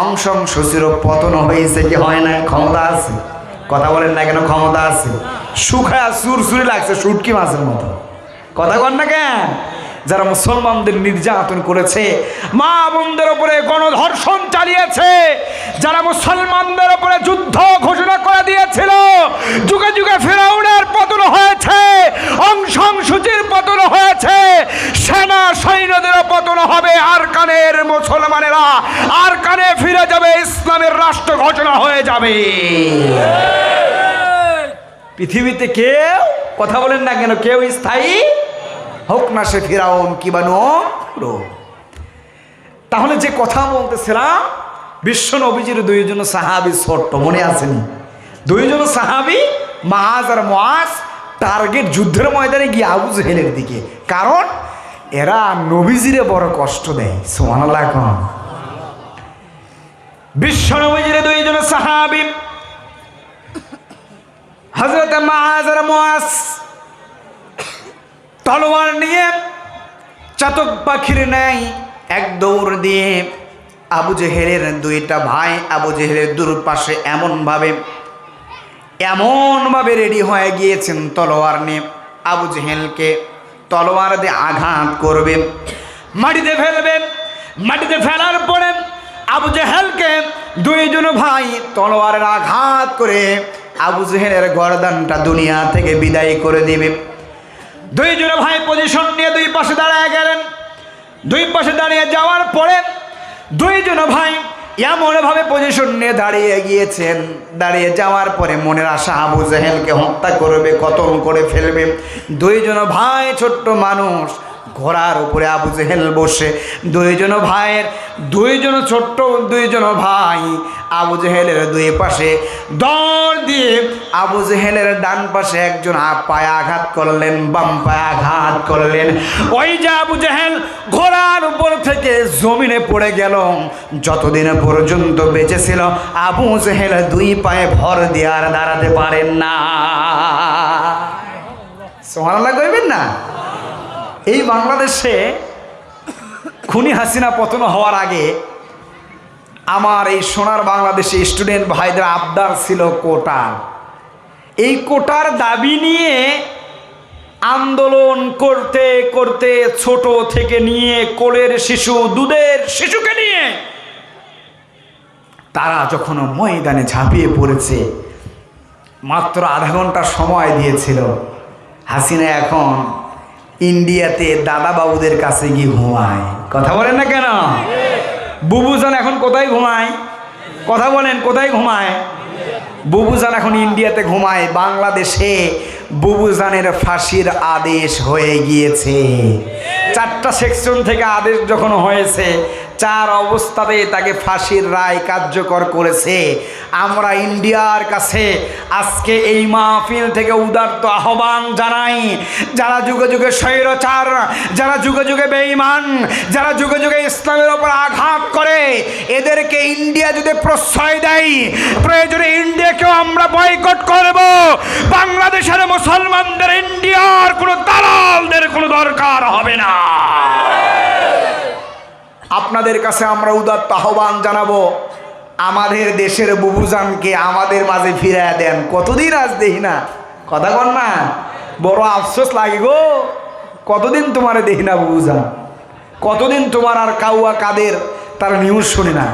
অংশ অংশচির পতন হয়েছে কি হয় না? ক্ষমতা আছে, কথা বলেন না কেন? ক্ষমতা আছে। শুকায় সুরসুরি লাগছে শুটকি মাছের মতো, কথা কন না কেন? যারা মুসলমানদের নির্যাতন করেছে, মা বোনদের উপরে গণধর্ষণ চালিয়েছে, যারা মুসলমানদের উপরে যুদ্ধ ঘোষণা করে দিয়েছিল, যুগে যুগে ফেরাউনের পতন হয়েছে, অংশংসূচির পতন হয়েছে, সেনা সৈন্যদের পতন হবে, আর কানের মুসলমানেরা আর কানে ফিরে যাবে, ইসলামের রাষ্ট্র ঘোষণা হয়ে যাবে। পৃথিবীতে কেউ, কথা বলেন না কেন, কেউ স্থায়ী হোক না সে ফিরাউন কি বানো। তাহলে যে কথা বলতেছিলাম, বিশ্ব নবীজির দুইজন সাহাবী ছোট্ট, মনে আসেনি? দুইজন সাহাবী মাআজ আর মুআজ টার্গেট যুদ্ধের ময়দানে গিয়ে আবু জেহেলের দিকে, কারণ এরা নবীজিরে বড় কষ্ট দেয়। সুবহানাল্লাহ। বিশ্ব নবীজির দুইজন সাহাবী হযরত মাআজ আর মুআজ তলোয়ার নিয়ে চাতক পাখির ন্যায় এক দৌড় দিয়ে আবু জেহেলের দুইটা ভাই আবু জেহেলের দুপাশে এমনভাবে রেডি হয়ে গিয়েছেন তলোয়ার নিয়ে আবু জেহেলকে তলোয়ার দিয়ে আঘাত করবেন, মাটিতে ফেলবেন। মাটিতে ফেলার পরে আবু জেহেলকে দুইজন ভাই তলোয়ারের আঘাত করে আবু জেহেলের গর্দানটা দুনিয়া থেকে বিদায় করে দিবে। দুইজন ভাই পজিশন নিয়ে দুই পাশে দাঁড়িয়ে গেলেন। দুই পাশে দাঁড়িয়ে যাওয়ার পরে দুইজন ভাই এমনভাবে পজিশন নিয়ে দাঁড়িয়ে গিয়েছেন, দাঁড়িয়ে যাওয়ার পরে মনের আশা আবু জেহেলকে হত্যা করবে, কতল করে ফেলবে। দুইজন ভাই ছোট্ট মানুষ, ঘোড়ার উপরে আবু জেহেল বসে, দুইজন ভাইয়ের দুইজন ছোট্ট দুইজন ভাই আবু জেহেলের দুই পাশে দৌড় দিয়ে আবু জেহেলের ডান পাশে একজন পায়ে আঘাত করলেন, বাম পায়ে আঘাত করলেন। ওই যে আবু জেহেল ঘোড়ার উপর থেকে জমিনে পড়ে গেল। যতদিন পর্যন্ত বেঁচে ছিল আবু জেহেল দুই পায়ে ভর দিয়ে আর দাঁড়াতে পারেন না। সুবহানাল্লাহ কইবেন না? এই বাংলাদেশে খুনি হাসিনা পতন হওয়ার আগে আমার এই সোনার বাংলাদেশে স্টুডেন্ট ভাইদের আবদার ছিল কোটা। এই কোটার দাবি নিয়ে আন্দোলন করতে করতে ছোট থেকে নিয়ে কোলের শিশু, দুধের শিশুকে নিয়ে তারা যখন ময়দানে ঝাঁপিয়ে পড়েছে, মাত্র আধা ঘন্টা সময় দিয়েছিল। হাসিনা এখন ইন্ডিয়াতে দাদা বাবুদের কাছে গিয়ে ঘুমায়। কথা বলেন না কেন? বুবুজান এখন কোথায় ঘুমায়? কথা বলেন, কোথায় ঘুমায়? বুবুজান এখন ইন্ডিয়াতে ঘুমায়। বাংলাদেশে বুবুজানের ফাঁসির আদেশ হয়ে গিয়েছে। 4টা সেকশন থেকে আদেশ যখন হয়েছে, 4 অবস্থাতে তাকে ফাঁসির রায় কার্যকর করেছে। আমরা ইন্ডিয়ার কাছে আজকে এই মাহফিল থেকে উদারত আহ্বান জানাই, যারা যুগে যুগে স্বৈরাচার, যারা যুগে যুগে বেঈমান, যারা যুগে যুগে ইসলামের ওপর আঘাত করে, এদেরকে ইন্ডিয়া যদি প্রশ্রয় দেয়, প্রয়োজনে ইন্ডিয়াকেও আমরা বয়কট করব। বাংলাদেশের মুসলমানদের ইন্ডিয়ার কোনো দালালদের কোনো দরকার হবে না। আপনাদের কাছে আমরা উদাত্ত আহ্বান জানাবো, আমাদের দেশের বুবুজানকে আমাদের মাঝে ফিরিয়ে দেন। কতদিন আজ দেখি না, কথা কন না, বড় আফসোস লাগে গো। কতদিন তোমারে দেখি না বুবুজান, কতদিন তোমার আর কাউয়া কাদের তার নিউজ শুনি না।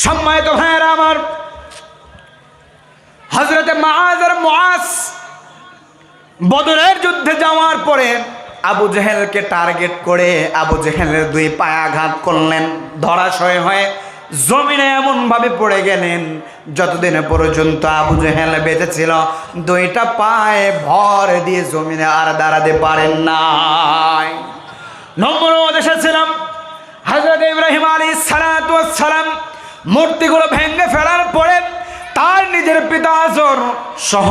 সম্মানিত ভাইয়েরা আমার, হযরতে মুআজ আর মুআজ বদরের যুদ্ধে যাওয়ার পরে আবু জেহেলকে টার্গেট করে আবু জেহেলের 2 পায়ে আঘাত করলেন। ধরাশয় হয়ে জমিনে এমনভাবে পড়ে গেলেন, যতদিন পর্যন্ত আবু জেহেল বেঁচে ছিল 2টা পায়ে ভর দিয়ে জমিনে আর দাঁড়াতে পারেন নাই। নমরুদ এসেছিলাম, হযরত ইব্রাহিম আলাইহিস সালাতু ওয়াস সালাম মূর্তিগুলো ভেঙে ফেলার পরে তার নিজের পিতা আজর সহ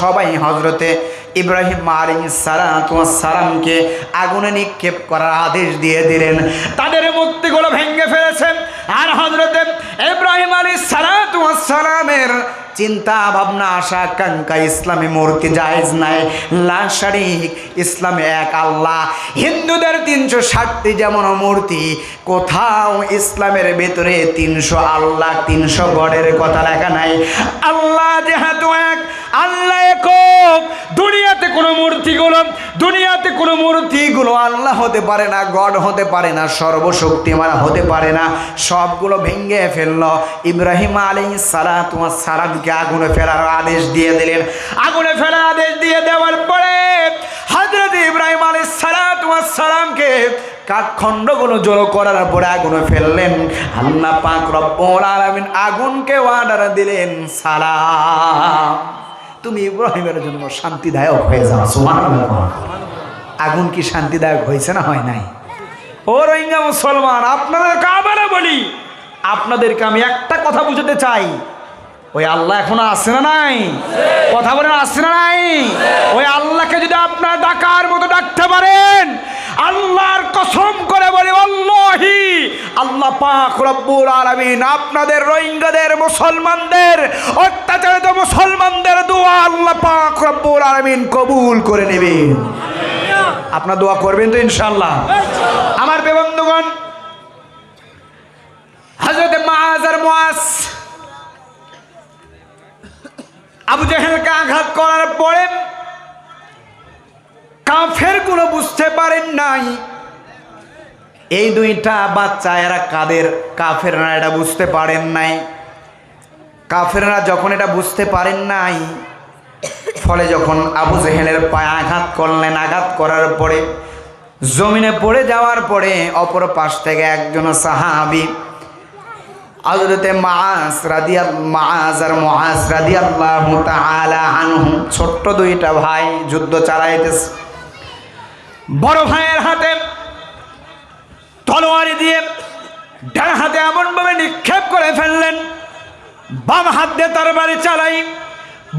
সবাই হযরতে ইব্রাহিম আলাইহিস সালাতু ওয়াস সালামকে আগুনে নিক্ষেপ করার আদেশ দিয়ে দিলেন। তাদের মূর্তিগুলো ভেঙে ফেলেছেন। আর হযরতে ইব্রাহিম আলাইহিস সালাতু ওয়াস সালামের চিন্তা ভাবনা আশা আকাঙ্ক্ষা, ইসলামে মূর্তি জায়েজ নাই, লা শারীক, ইসলামে এক আল্লাহ। হিন্দুদের 360টি যেমন মূর্তি, কোথাও ইসলামের ভেতরে 300 আল্লাহ 300 গডের কথা লেখা নাই। আল্লাহ যেহেতু এক, আল্লাহ একক। দুনিয়াতে কোনো মূর্তিগুলো আল্লাহ হতে পারে না, গড হতে পারে না, সর্বশক্তিমান হতে পারে না। সবগুলো ভেঙে ফেলল। ইব্রাহিম আলাইহিস সালাতু ওয়াস সালামকে আগুনে ফেলার আদেশ দিয়ে দিলেন। আগুনে ফেলার আদেশ দিয়ে দেওয়ার পরে হযরত ইব্রাহিম আলাইহিস সালাতু ওয়াস সালামকে কাঠখণ্ডগুলো জড়ো করার পরে আগুনে ফেললেন। আল্লাহ পাক রব্বুল আলামিন আগুনকে অর্ডার দিলেন, সালাম, তুমি ইব্রাহিমের জন্য শান্তিদায়ক হয়ে যাও। সুবহানাল্লাহ। আগুন কি শান্তিদায়ক হয়েছে না হয় নাই? ও রোহিঙ্গা মুসলমান, আপনাদেরকে আবার বলি, আপনাদেরকে আমি একটা কথা বুঝাতে চাই, ওই আল্লাহ এখনো আছে না নাই? কথা বলেন, আছে না নাই? ওই আল্লাহকে যদি আপনার ডাকার মতো ডাকতে পারেন, আল্লাহর কসম করে বলি, আল্লাহি আল্লাহ পাক রব্বুল আলামিন আপনাদের রোহিঙ্গাদের, মুসলমানদের, অত্যাচারিত মুসলমানদের দোয়া আল্লাহ পাক রব্বুল আলামিন কবুল করে নেবেন। আপনার দোয়া করবেন তো ইনশাআল্লাহ? আমার বন্ধুগণ, হযরত মুআজ আর মুআজ আবু জেহেলকে আঘাত করার পরে কাফেরগুলো বুঝতে পারেন নাই এই 2টা বাচ্চা এরা কাদের। কাফেররা এটা বুঝতে পারেন নাই। কাফেররা যখন এটা বুঝতে পারেন নাই, ফলে যখন আবু জেহেলের পায়ে আঘাত করলেন, আঘাত করার পরে জমিনে পড়ে যাওয়ার পরে অপর পাশ থেকে একজন সাহাবী হযরতে মুআজ রাদিয়াল্লাহু তাআলা আনহু, ছোট্ট 2টা ভাই যুদ্ধ চালাইতেছে। বড় ভাইয়ের হাতে তলোয়ারি দিয়ে ডান হাতে এমনভাবে নিক্ষেপ করে ফেললেন, বাম হাত দিয়ে তরবারি চালাই,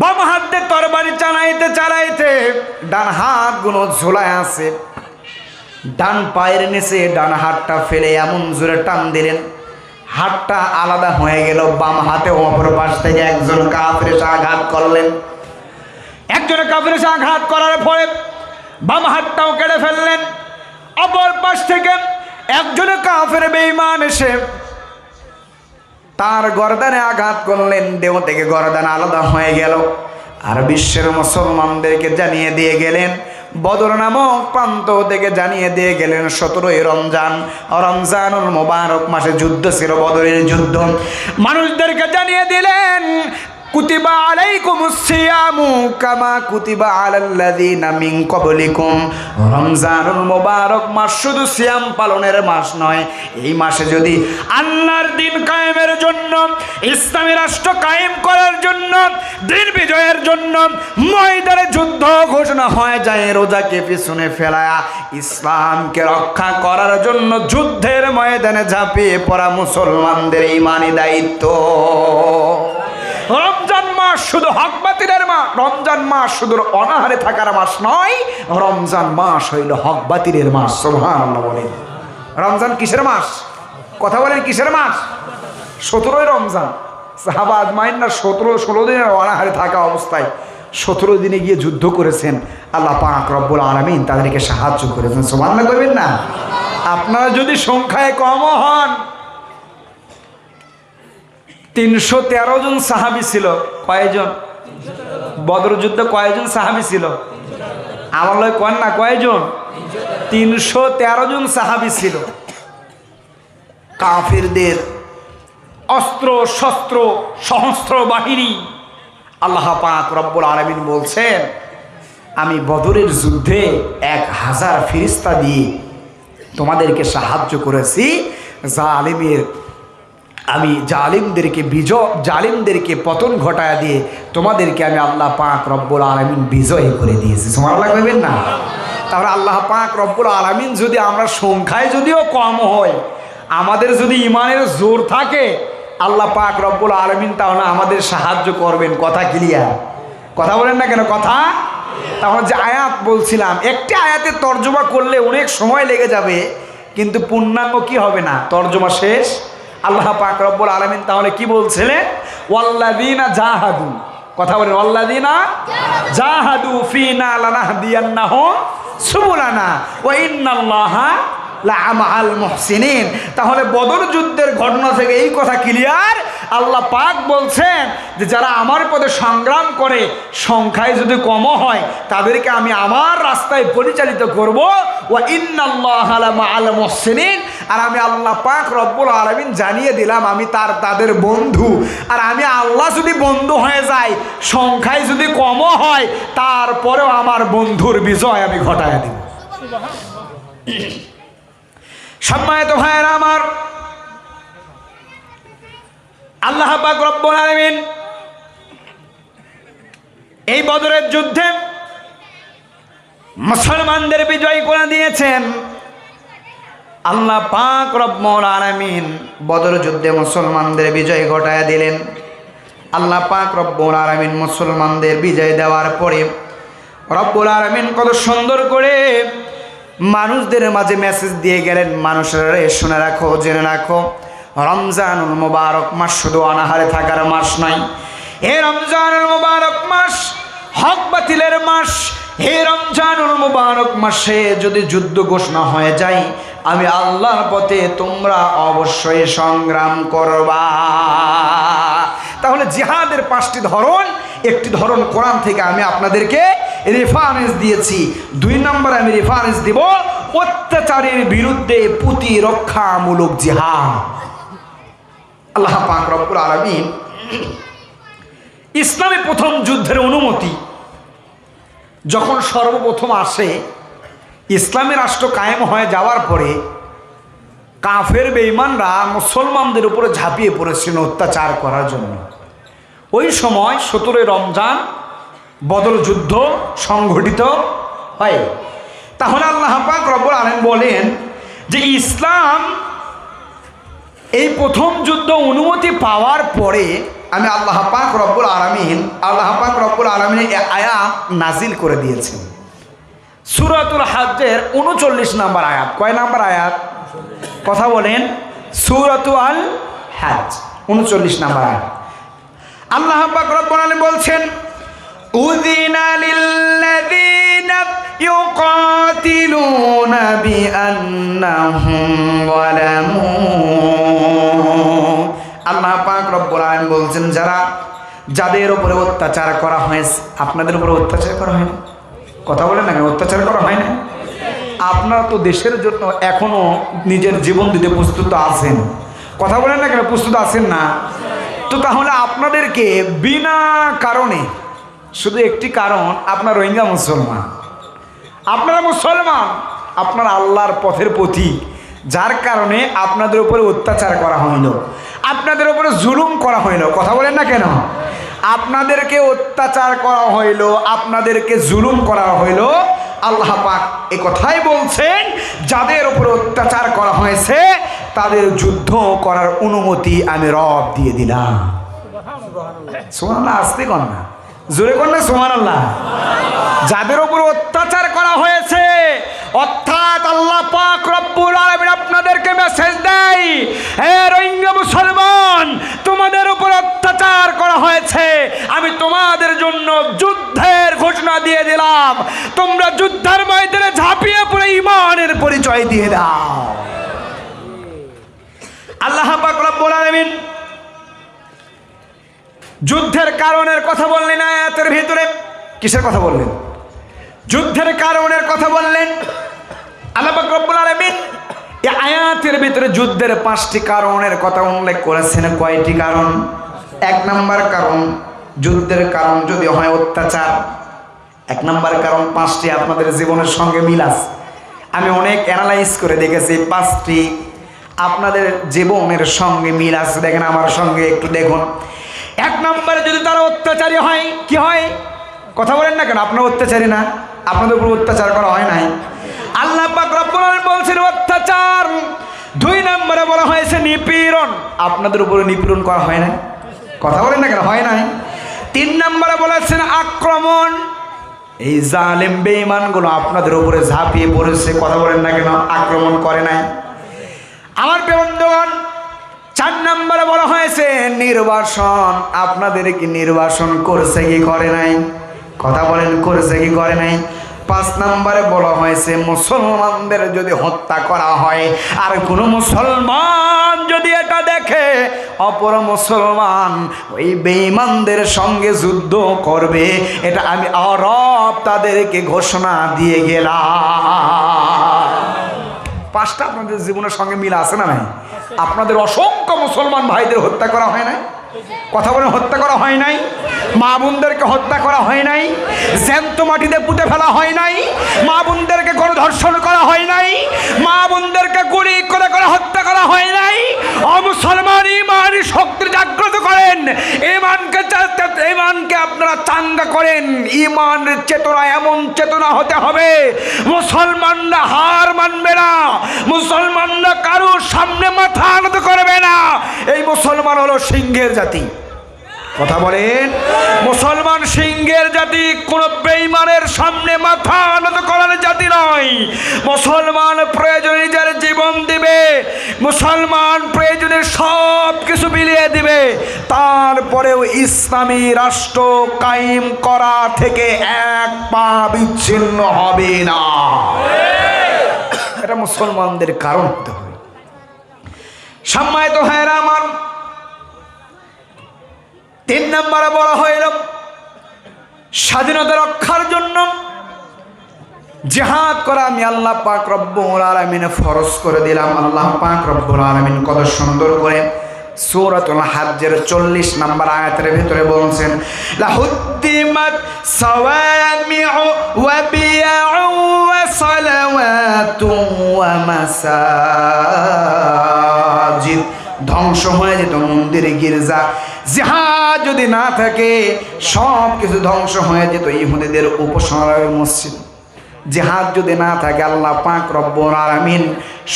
বাম হাত দিয়ে তরবারি চালাইতে চালাইতে ডান হাতগুলো ঝোলায় আছে। ডান পায়ের নিচে ডান হাতটা ফেলে এমন জোরে টান দিলেন, হাতটা আলাদা হয়ে গেল। বাম হাতে অপর পাশ থেকে একজন কাফের এসে আঘাত করলেন। একজন কাফের এসে আঘাত করার পরে বাম হাতটাও কেটে ফেললেন। অপর পাশ থেকে একজন কাফের বেঈমান এসে তার গর্দানে আঘাত করলেন, দেহ থেকে গর্দান আলাদা হয়ে গেল। আর বিশ্বের মুসলমানদেরকে জানিয়ে দিয়ে গেলেন, বদর নামক প্রান্ত থেকে জানিয়ে দিয়ে গেলেন 17ই রমজান, রমজানুল মোবারক মাসে যুদ্ধ ছিল, বদরের যুদ্ধ। মানুষদেরকে জানিয়ে দিলেন, কুতিবা আলাইকুমুস সিয়ামু কামা কুতিবা আলাল্লাযিনা মিন ক্বাবলিকুম। রমজানুল মোবারক মাস শুধু সিয়াম পালনের মাস নয়, এই মাসে যদি আল্লাহর দিন কায়েমের জন্য, ইসলামী রাষ্ট্র কায়েম করার জন্য, দিন বিজয়ের জন্য ময়দানে যুদ্ধ ঘোষণা হয়ে যায়, রোজাকে পিছনে ফেলায়া ইসলামকে রক্ষা করার জন্য যুদ্ধের ময়দানে ঝাঁপিয়ে পড়া মুসলমানদের ঈমানি দায়িত্ব। রমজান মাস শুধু হক বাতিলের মাস, রমজান মাস শুধু অনাহারে থাকার মাস নয়, রমজান মাস হইল হক বাতিলের মাস। সুবহানাল্লাহ বলেন। রমজান কিসের মাস? কথা বলেন, কিসের মাস? 17ই রমজান। সাহাবা আজমাইন না 17-16 দিনের অনাহারে থাকা অবস্থায় 17 দিনে গিয়ে যুদ্ধ করেছেন। আল্লাহ পাক রব্বুল আলামিন তাদেরকে সাহায্য করেছেন। সুবহানাল্লাহ বলবেন না? আপনারা যদি সংখ্যায় কম হন, 313 জন সাহাবী ছিল। কয়জন? বদর যুদ্ধে কয়জন সাহাবী ছিল? আমার লয় কন না, কয়জন? 313 জন সাহাবী ছিল। কাফিরদের অস্ত্র শস্ত্র সহস্র বাহিনী। আল্লাহ পাক রব্বুল আলামিন বলছেন, আমি বদরের যুদ্ধে 1000 ফেরেশতা দিয়ে তোমাদেরকে সাহায্য করেছি। আমি জালিমদেরকে পতন ঘটায় দিয়ে তোমাদেরকে আমি আল্লাহ পাক রব্বুল আলামিন বিজয় করে দিয়েছি। সুবহানাল্লাহ বলবেন না? তাহলে আল্লাহ পাক রব্বুল আলামিন যদি আমরা সংখ্যায় যদিও কম হয়, আমাদের যদি ইমানের জোর থাকে, আল্লাহ পাক রব্বুল আলামিন তাহলে আমাদের সাহায্য করবেন। কথা ক্লিয়ার? কথা বলেন না কেন? কথা। তাহলে যে আয়াত বলছিলাম, একটি আয়াতে তর্জমা করলে অনেক সময় লেগে যাবে, কিন্তু পূর্ণাঙ্গ কি হবে না, তর্জমা শেষ। আল্লাহ পাক রব্বুল আলামিন তাহলে কি বলছিলেন? ওয়াল্লাযীনা জাহাদু, কথা বলেন, ওয়াল্লাযীনা জাহাদু ফিনা লানাহদিয়ান্নাহুম সুবুলানা ওয়া ইন্নাল্লাহা লামাআল মুহসিনিন। তাহলে বদর যুদ্ধের ঘটনা থেকে এই কথা ক্লিয়ার, আল্লাহ পাক বলছেন যে যারা আমার পথে সংগ্রাম করে সংখ্যায় যদি কম হয়, তাদেরকে আমি আমার রাস্তায় পরিচালিত করব। ওয়া ইন্নাল্লাহা লামাআল মুহসিনিন। আর আমি আল্লাহ পাক রব্বুল আলামিন জানিয়ে দিলাম আমি তাদের বন্ধু। আর আমি আল্লাহ যদি বন্ধু হয়ে যাই, সংখ্যায় যদি কম হয়, তারপরেও আমার বন্ধুর বিজয় আমি ঘটায় দেব। সম্মানিত ভাইয়েরা আমার, আল্লাহ পাক রব্বুল আলামিন এই বদরের যুদ্ধে মুসলমানদের বিজয় করে দিয়েছেন। আল্লাহ পাক রব্বুল আলামিন বদর যুদ্ধে মুসলমানদের বিজয় ঘটায় দিলেন। আল্লাহ পাক রব্বুল আলামিন মুসলমানদের বিজয় দেওয়ার পরে রব্বুল আলামিন কত সুন্দর করে মানুষদের মাঝে মেসেজ দিয়ে গেলেন, মানুষেরা শুনে রাখো, জেনে রাখো, রমজানুল মোবারক মাস শুধু অনাহারে থাকার মাস নয়। হে রমজানুল মোবারক মাস হক বাতিলের মাস। হে রমজানুল মোবারক মাসে যদি যুদ্ধ ঘোষণা হয়ে যায়, আমি আল্লাহর পথে তোমরা অবশ্যই সংগ্রাম করবা। তাহলে জিহাদের 5টি ধরন, একটি ধরন কোরআন থেকে আমি আপনাদেরকে রেফারেন্স দিয়েছি। 2 নম্বরে আমি রেফারেন্স দিব অত্যাচারের বিরুদ্ধে প্রতিরক্ষামূলক জিহাদ। আল্লাহ পাক রব্বুল আলামিন ইসলামে প্রথম যুদ্ধের অনুমতি যখন সর্বপ্রথম আসে, ইসলামী রাষ্ট্র কায়েম হয়ে যাওয়ার পরে কাফের বেঈমানরা মুসলমানদের উপরে ঝাঁপিয়ে পড়েছিল অত্যাচার করার জন্য। ওই সময় 17 রমজান বদর যুদ্ধ সংঘটিত হয়। তাহলে আল্লাহ পাক রব্বুল আলামিন বলেন যে ইসলাম এই প্রথম যুদ্ধ অনুমতি পাওয়ার পরে আমি আল্লাহ পাক রব্বুল আলামিন এই আয়াত নাজিল করে দিয়েছেন। সূরাতুল হজ্জের 39 নম্বর আয়াত। কয় নম্বর আয়াত? কথা বলেন। সূরাতুল হজ্জ 39 নম্বর আয়াত। আল্লাহ পাক রব্বুল আলামিন বলছেন, উযিনা লিল্লাযীনা ইউকাতিলুনা বিআন্নাহুম যালামু। আল্লাহ পাক রব্বুল আলামিন বলছেন, যাদের উপরে অত্যাচার করা হয়েছে, আপনাদের উপরে অত্যাচার করা হয় না? কথা বলেন না, অত্যাচার করা হয় না? আপনারা তো দেশের জন্য এখনো নিজের জীবন দিতে প্রস্তুত আছেন। কথা বলেন না কেন, প্রস্তুত আছেন না? তো তাহলে আপনাদেরকে বিনা কারণে, শুধু একটি কারণ, আপনার রোহিঙ্গা মুসলমান, আপনারা মুসলমান, আপনার আল্লাহর পথের পথিক, যার কারণে আপনাদের উপরে অত্যাচার করা হইল, আপনাদের উপরে জুলুম করা হইল। কথা বলেন না কেন? আপনাদেরকে অত্যাচার করা হইল, আপনাদেরকে জুলুম করা হইল। আল্লাহ পাক এই কথাই বলছেন, যাদের উপরে অত্যাচার করা হয়েছে তাদের যুদ্ধ করার অনুমতি আমি রব দিয়ে দিলাম। সুবহানাল্লাহ। আসতে কর না, জোরে কর না সুবহানাল্লাহ। যাদের উপর অত্যাচার করা হয়েছে, অর্থাৎ আল্লাহ পাক রব্বুল আলামিন আপনাদেরকে মেসেজ দেয়, হে রোহিঙ্গা মুসলমান, তোমাদের উপর অত্যাচার করা হয়েছে, আমি তোমাদের জন্য যুদ্ধের ঘোষণা দিয়ে দিলাম। তোমরা যুদ্ধের ময়দানে ঝাঁপিয়ে পড়ে ঈমানের পরিচয় দিয়ে দাও। আল্লাহ পাক রব্বুল আলামিন যুদ্ধের কারণের কথা বললেন আয়াতের ভিতরে। কিসের কথা বললেন? যুদ্ধের কারণের কথা বললেন। আল্লাহ পাক রব্বুল আলামিন এই আয়াতের ভিতরে যুদ্ধের 5টি কারণের কথা উল্লেখ করেছেন। কয়টি কারণ? 1 নম্বর কারণ, যুদ্ধের কারণ যদি হয় অত্যাচার। 1 নম্বর কারণ 5টি আপনাদের জীবনের সঙ্গে মিল আছে। আমি অনেক অ্যানালাইজ করে দেখেছি, 5টি আপনাদের জীবনের সঙ্গে মিল আছে। দেখেন আমার সঙ্গে একটু দেখুন। 1 নম্বরে যদি তারা অত্যাচারী হয়, কি হয়? কথা বলেন না কেন, আপনার অত্যাচারী না? আপনাদের উপর অত্যাচার করা হয় নাই? আল্লাহ পাক রব্বুল আলামিন বলছেন অত্যাচার। 2 নম্বরে বলা হয়েছে নিপীড়ন, আপনাদের উপরে নিপীড়ন করা হয় না? কথা বলেন না কেন, হয় নাই? 3 নম্বরে বলেছেন আক্রমণ, এই জালেম বেঈমানগুলো আপনাদের উপরে ঝাঁপিয়ে পড়েছে। কথা বলেন না কেন, আক্রমণ করে নাই? আমার বন্ধুগণ, 4 নম্বরে বলা হয়েছে নির্বাসন, আপনাদেরকে নির্বাসন করেছে কি করে নাই? কথা বলেন, করেছে কি করে নাই? 5 নম্বরে বলা হয়েছে মুসলমানদের যদি হত্যা করা হয়, আর কোনো মুসলমান যদি এটা দেখে অপর মুসলমান ওই বেঈমানদের সঙ্গে যুদ্ধ করবে, এটা আমি রব তাদেরকে ঘোষণা দিয়ে গেলাম। 5টা আপনাদের জীবনের সঙ্গে মিল আছে না ভাই? আপনাদের অসংখ্য মুসলমান ভাইদের হত্যা করা হয় নাই? কথা বলে, হত্যা করা হয় নাই? মা বোনদেরকে হত্যা করা হয় নাই? জ্যান্ত মাটিতে পুঁতে ফেলা হয় নাই? মা বোনদেরকে গণধর্ষণ করা হয় নাই? মা বোনদেরকে গুলি করে করে হত্যা করা হয় নাই? অমুসলমান ইমানি শক্তি জাগ্রত করেন, ইমানকে আপনারা চাঙ্গা করেন। ইমানের চেতনা এমন চেতনা হতে হবে, মুসলমানরা হার মানবে না, মুসলমানরা কারোর সামনে মাথা নত করবে না। এই মুসলমান হলো সিংহের জাতি। কথা বলেন, মুসলমান সিংহের জাতি, কোন বেঈমানের সামনে মাথা নত করার জাতি নয়। মুসলমান প্রয়োজনে নিজের জীবন দিবে, মুসলমান প্রয়োজনে সব কিছু বিলিয়ে দিবে, তারপরেও ইসলামী রাষ্ট্র কায়েম করা থেকে 1 পা বিচ্ছিন্ন হবে না। এটা মুসলমানদের কারণ হতে হবে। সম্মানিত ভাইরা আমার, 3 নম্বরে বলা হইল স্বাধীনতা রক্ষার জন্য জিহাদ করা আমি আল্লাহ পাক রব্বুল আলামিন ফরজ করে দিলাম। আল্লাহ পাক রব্বুল আলামিন কত সুন্দর করে সূরাতুল হজ্জের 40 নম্বর আয়াতের ভিতরে বলছেন, লাহুদ্দিমাত সাওয়ামিউ ওয়া বিয়াউ ওয়া সালাওয়াতু ওয়া মাসাজিদ। ধ্বংস হয়ে যেত মন্দির, গির্জা। জিহাদ যদি না থাকে সব কিছু ধ্বংস হয়ে যেত। ইহুদিদের উপাসনালয়, মসজিদ জিহাদ যদি না থাকে, আল্লাহ পাক রব্বুল আলামিন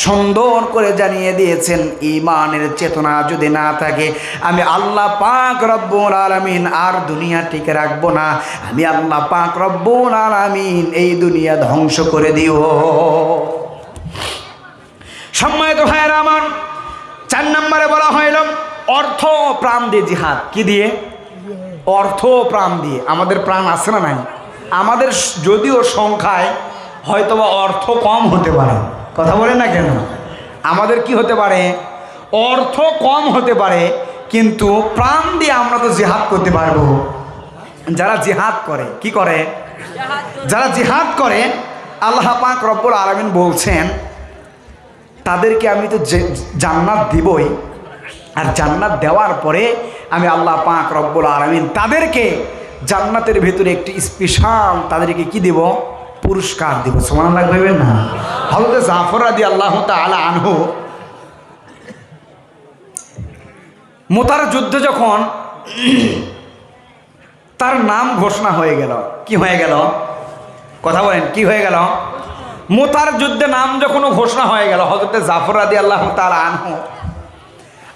সুন্দর করে জানিয়ে দিয়েছেন, ঈমানের চেতনা যদি না থাকে, আমি আল্লাহ পাক রব্বুল আলামিন আর দুনিয়া টিকে রাখবো না। আমি আল্লাহ পাক রব্বুল আলামিন এই দুনিয়া ধ্বংস করে দিও। সম্মানিত ভাইয়েরা আমার, 4 নম্বরে বলা হইল অর্থ প্রাণ দিয়ে জিহাদ। কি দিয়ে? অর্থ প্রাণ দিয়ে। আমাদের প্রাণ আছে না নাই? আমাদের যদিও সংখ্যায় হয়তোবা অর্থ কম হতে পারে, কথা বলেন না কেন? আমাদের কি হতে পারে? অর্থ কম হতে পারে, কিন্তু প্রাণ দিয়ে আমরা তো জিহাদ করতে পারবো। যারা জিহাদ করে, কি করে? যারা জিহাদ করে, আল্লাহ পাক রব্বুল আলামিন বলছেন তাদেরকে আমি তো জান্নাত দিবই, আর জান্নাত দেওয়ার পরে আমি আল্লাহ পাক রব্বুল আলামিন তাদেরকে জান্নাতের ভিতরে একটি স্পেশাল তাদেরকে কি দেব? পুরস্কার দেব। সুবহানাল্লাহ বলবেন না? হযরত জাফর রাদিয়াল্লাহু তাআলা আনহু মুতার যুদ্ধে যখন তার নাম ঘোষণা হয়ে গেল, কি হয়ে গেল? কথা বলেন, কি হয়ে গেল? মুতার যুদ্ধে নাম যখন ঘোষণা হয়ে গেল হযরত জাফর রাদিয়াল্লাহু তাআলা আনহু।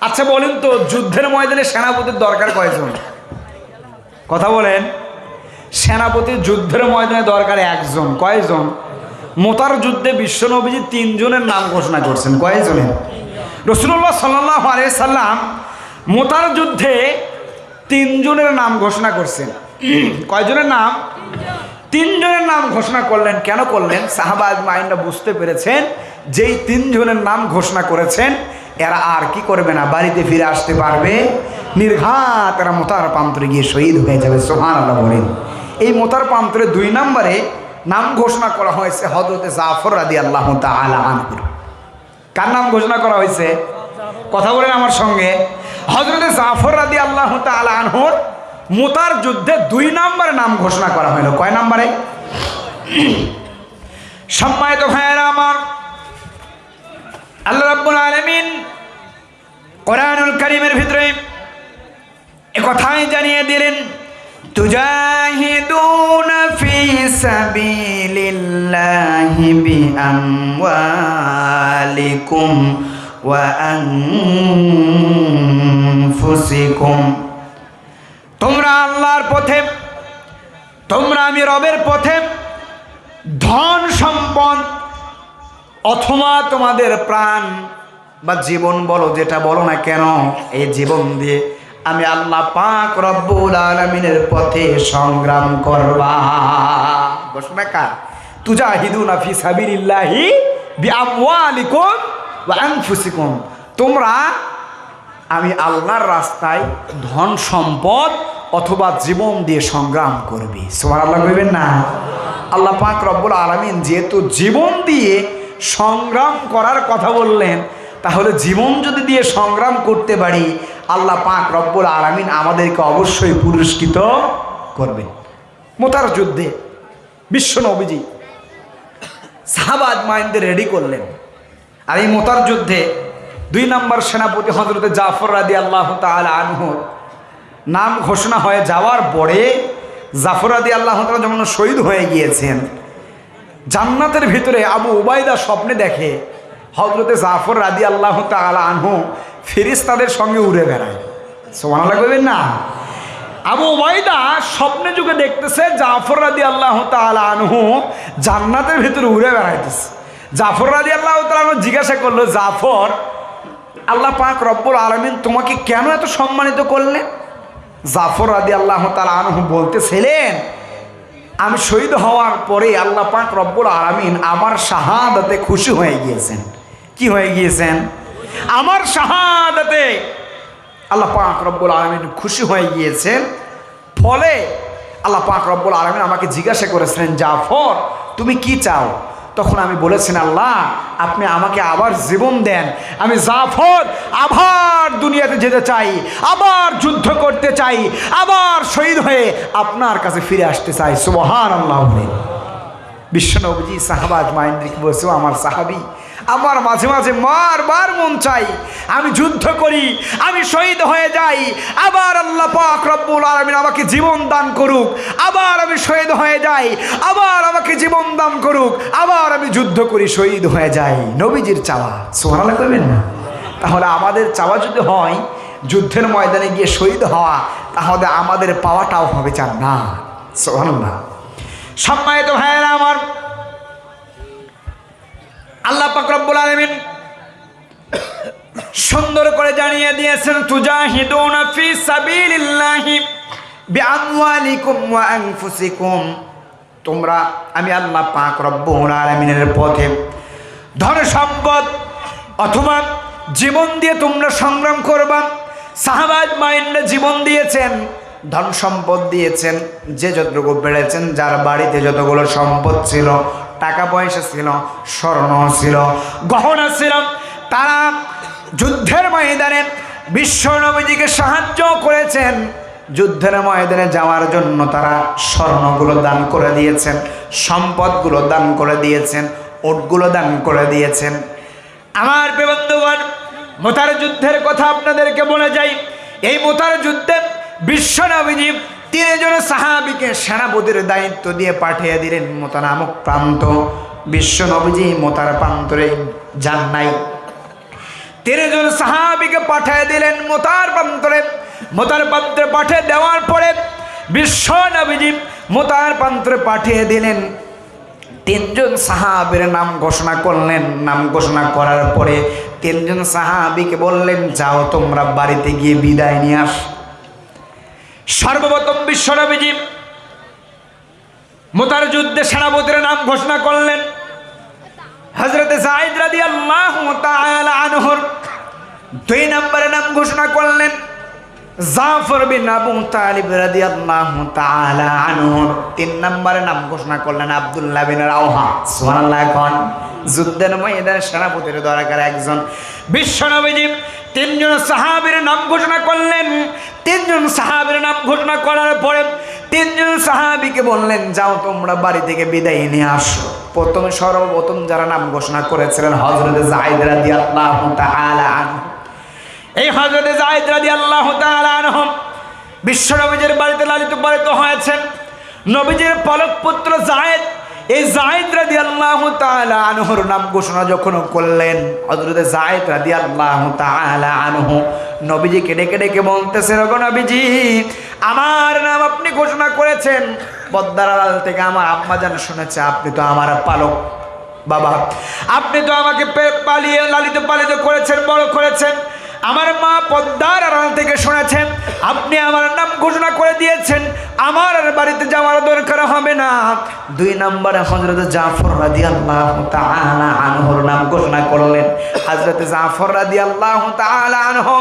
আচ্ছা বলেন তো, যুদ্ধের ময়দানে সেনাপতির দরকার কয়জন? কথা বলেন। সেনাপতির যুদ্ধের ময়দানে দরকার একজন। কয়জন? মুতার যুদ্ধে বিশ্বনবীজি 3 জনের নাম ঘোষণা করছেন। কয়জনের? রাসূলুল্লাহ সাল্লাল্লাহু আলাইহি সাল্লাম মুতার যুদ্ধে 3 জনের নাম ঘোষণা করছেন। কয়জনের নাম? 3 জনের নাম ঘোষণা করলেন। কেন করলেন? সাহাবা আজমাইনরা বুঝতে পেরেছেন যেই 3 জনের নাম ঘোষণা করেছেন এরা আর কি করবে না, বাড়িতে ফিরে আসতে পারবে, নির্ঘাত এরা মোতার প্রান্তরে গিয়ে শহীদ হয়ে যাবে। সুবহানাল্লাহ বলেন। এই মোতার প্রান্তরে 2 নম্বরে নাম ঘোষণা করা হয়েছে হযরত জাফর রাদিয়াল্লাহু তাআলা আনহু। কার নাম ঘোষণা করা হয়েছে? কথা বলেন আমার সঙ্গে। হযরত জাফর রাদিয়াল্লাহু তাআলা আনহুর মুতার যুদ্ধে 2 নম্বরে নাম ঘোষণা করা হলো। কয় নম্বরে? সম্মানিত ভাইয়েরা আমার, আল্লাহ রাব্বুল আলামিন কোরআনুল কারীমের ভিতরে একথাই জানিয়ে দিলেন, তুজাহিদুনা ফি সাবিলিল্লাহি বিআমওয়ালিকুম ওয়া আনফুসিকুম। তোমরা আল্লাহর পথে, তোমরা আমি রবের পথে ধন সম্পদ অথবা তোমাদের প্রাণ বা জীবন বলো, যেটা বলো না কেন, এই জীবন দিয়ে আমি আল্লাহ পাক রব্বুল আলামিনের পথে সংগ্রাম করবা। ঘোষণা কার? তুজাহিদুনা ফি সাবিলিল্লাহি বিআমওয়ালিকুম ওয়া আনফুসিকুম। তোমরা আমি আল্লাহর রাস্তায় ধন সম্পদ অথবা জীবন দিয়ে সংগ্রাম করবে। সুবহানাল্লাহ বলবেন না? আল্লাহ পাক রব্বুল আলামিন যেহেতু জীবন দিয়ে সংগ্রাম করার কথা বললেন, তাহলে জীবন যদি দিয়ে সংগ্রাম করতে পারি আল্লাহ পাক রব্বুল আলামিন আমাদেরকে অবশ্যই পুরস্কৃত করবেন। মুতার যুদ্ধে বিশ্বনবীজি সাহাবা আজমাইনদের রেডি করলেন, আর এই মুতার যুদ্ধে 2 নম্বর সেনাপতি হযরত জাফর রাদিয়াল্লাহু তাআলা আনহুর নাম ঘোষণা হয়ে যাওয়ার পরে জাফর রাদিয়াল্লাহু তাআলা যখন শহীদ হয়ে গিয়েছেন, জান্নাতের ভিতরে আবু উবাইদা স্বপ্নে দেখে হযরত জাফর রাদিয়াল্লাহু তাআলা আনহু ফেরেশতাদের সঙ্গে উড়ে বেড়ায়। সুবহানাল্লাহ বলবেন না? আবু উবাইদা স্বপ্নে যুগে দেখতেছে জাফর রাদিয়াল্লাহু তাআলা আনহু জান্নাতের ভিতরে উড়ে বেড়াইতেছে। জাফর রাদিয়াল্লাহু তাআলা আনহু জিজ্ঞাসা করলো, জাফর, আল্লাহ পাক রব্বুল আলামিন তোমাকে কেন এত সম্মানিত করলেন? জাফর রাদিয়াল্লাহু তাআলা আনহু বলতেছিলেন, আমি শহীদ হওয়ার পরে আল্লাহ পাক রব্বুল আলামিন আমার শাহাদাতে খুশি হয়ে গিয়েছেন। কি হয়ে গিয়েছেন? আমার শাহাদাতে আল্লাহ পাক রব্বুল আলামিন খুশি হয়ে গিয়েছেন। ফলে আল্লাহ পাক রব্বুল আলামিন আমাকে জিজ্ঞাসা করেছিলেন, জাফর তুমি কি চাও? তখন আমি বলেছেন, আল্লাহ আপনি আমাকে আবার জীবন দেন, আমি জাফর আবার দুনিয়াতে যেতে চাই, আবার যুদ্ধ করতে চাই, আবার শহীদ হয়ে আপনার কাছে ফিরে আসতে চাই। সুবহানাল্লাহ। বিশ্বনবীজি সাহাবা আজমাইনদেরকে বলছে, আমার সাহাবী, আমার মাঝে মাঝে বারবার মন চাই আমি যুদ্ধ করি, আমি শহীদ হয়ে যাই, আবার আল্লাহ পাক রব্বুল আলামিন আমাকে জীবন দান করুক, আবার আমি শহীদ হয়ে যাই, আবার আমাকে জীবন দান করুক, আবার আমি যুদ্ধ করি, শহীদ হয়ে যাই। নবীজির চাওয়া, সুবহানাল্লাহ কইবেন না? তাহলে আমাদের চাওয়া যদি হয় যুদ্ধের ময়দানে গিয়ে শহীদ হওয়া, তাহলে আমাদের পাওয়াটাও হবে জান্নাত। সুবহানাল্লাহ। সম্মানিত ভাইয়েরা আমার, আল্লাহ পাক রব্বুল আলামিন সুন্দর করে জানিয়ে দিয়েছেন, তুজাহিদুনা ফি সাবিলিল্লাহি বিআমওয়ালিকুম ওয়া আনফুসিকুম, তোমরা আমি আল্লাহ পাক রব্বুল আলামিনের পথে ধন সম্পদ অথবা জীবন দিয়ে তোমরা সংগ্রাম করবা। সাহাবা আজমাইনরা জীবন দিয়েছেন, ধন সম্পদ দিয়েছেন, যে যতটুকু পেরেছেন, যার বাড়িতে যতগুলো সম্পদ ছিল, টাকা পয়সা ছিল, স্বর্ণ ছিল, গহনা ছিল, তারা যুদ্ধের ময়দানে বিশ্ব নবীজিকে সাহায্য করেছেন। যুদ্ধের ময়দানে যাওয়ার জন্য তারা স্বর্ণগুলো দান করে দিয়েছেন, সম্পদগুলো দান করে দিয়েছেন, ওটগুলো দান করে দিয়েছেন। আমার প্রিয় বন্ধুগণ, মুতার যুদ্ধের কথা আপনাদেরকে বলে যাই। এই মুতার যুদ্ধে বিশ্ব নবীজি 3 জন সাহাবীকে সেনাপতির দায়িত্ব দিয়ে পাঠিয়ে দিলেন মুতা নামক প্রান্ত। বিশ্ব নবীজি মুতার প্রান্তরে যান নাই, 3 জন সাহাবীকে পাঠিয়ে দিলেন মুতার প্রান্তরে। মুতার প্রান্তরে পাঠিয়ে দেওয়ার পরে বিশ্ব নবীজি মুতার প্রান্তরে পাঠিয়ে দিলেন। 3 জন সাহাবীর নাম ঘোষণা করলেন। নাম ঘোষণা করার পরে 3 জন সাহাবীকে বললেন, যাও তোমরা বাড়িতে গিয়ে বিদায় নিয়ে আস। সর্বপ্রথম বিশ্ব নবীজি মুতার যুদ্ধে সেনাপতির নাম ঘোষণা করলেন হযরত যায়েদ রাদিয়াল্লাহু তাআলা আনহুর। 2 নম্বরে নাম ঘোষণা করলেন জাফর বিন আবু তালিব রাদিয়াল্লাহু তাআলা আনহুর। 3 নম্বরে নাম ঘোষণা করলেন আব্দুল্লাহ বিন রাওহা। সুবহানাল্লাহ। এখন যুদ্ধের ময়দানে সেনাপতির দরকার একজন। বিশ্ব নবীজি 3 জন সাহাবীর নাম ঘোষণা করলেন। 3 জন সাহাবীর নাম ঘোষণা করার পরে 3 জন সাহাবীকে বললেন, যাও তোমরা বাড়ি থেকে বিদায় নিয়ে আসো। সর্বপ্রথম যারা নাম ঘোষণা করেছিলেন হযরত যায়েদ রাদিয়াল্লাহু তাআলা আনহু। এই হযরত যায়েদ রাদিয়াল্লাহু তাআলা আনহু বিশ্ব নবীজির বাড়িতে লালিত পালিত হয়েছেন। নবীজির পালক পুত্র যায়েদ, এই যায়েদ রাদিয়াল্লাহু তাআলা আনহুর নাম ঘোষণা যখন করলেন, হযরত যায়েদ রাদিয়াল্লাহু তাআলা আনহু নবীজিকে ডেকে ডেকে বলতেছেন, ওগো নবীজি, আমার নাম আপনি ঘোষণা করেছেন, পদ্মার আড়াল থেকে আমার আম্মা জান শুনেছে আপনি তো আমার পালক বাবা, আপনি তো আমাকে পালিয়ে লালিত পালিত করেছেন, বড় করেছেন। আমার মা পদ্মার আড়াল থেকে শুনেছেন আপনি আমার নাম ঘোষণা করে দিয়েছেন, আমার আর বাড়িতে যাওয়ার দরকার হবে না। 2 নম্বরে হযরত জাফর রাদিয়াল্লাহু তাআলা আনহুর নাম ঘোষণা করলেন। হযরত জাফর রাদিয়াল্লাহু তাআলা আনহু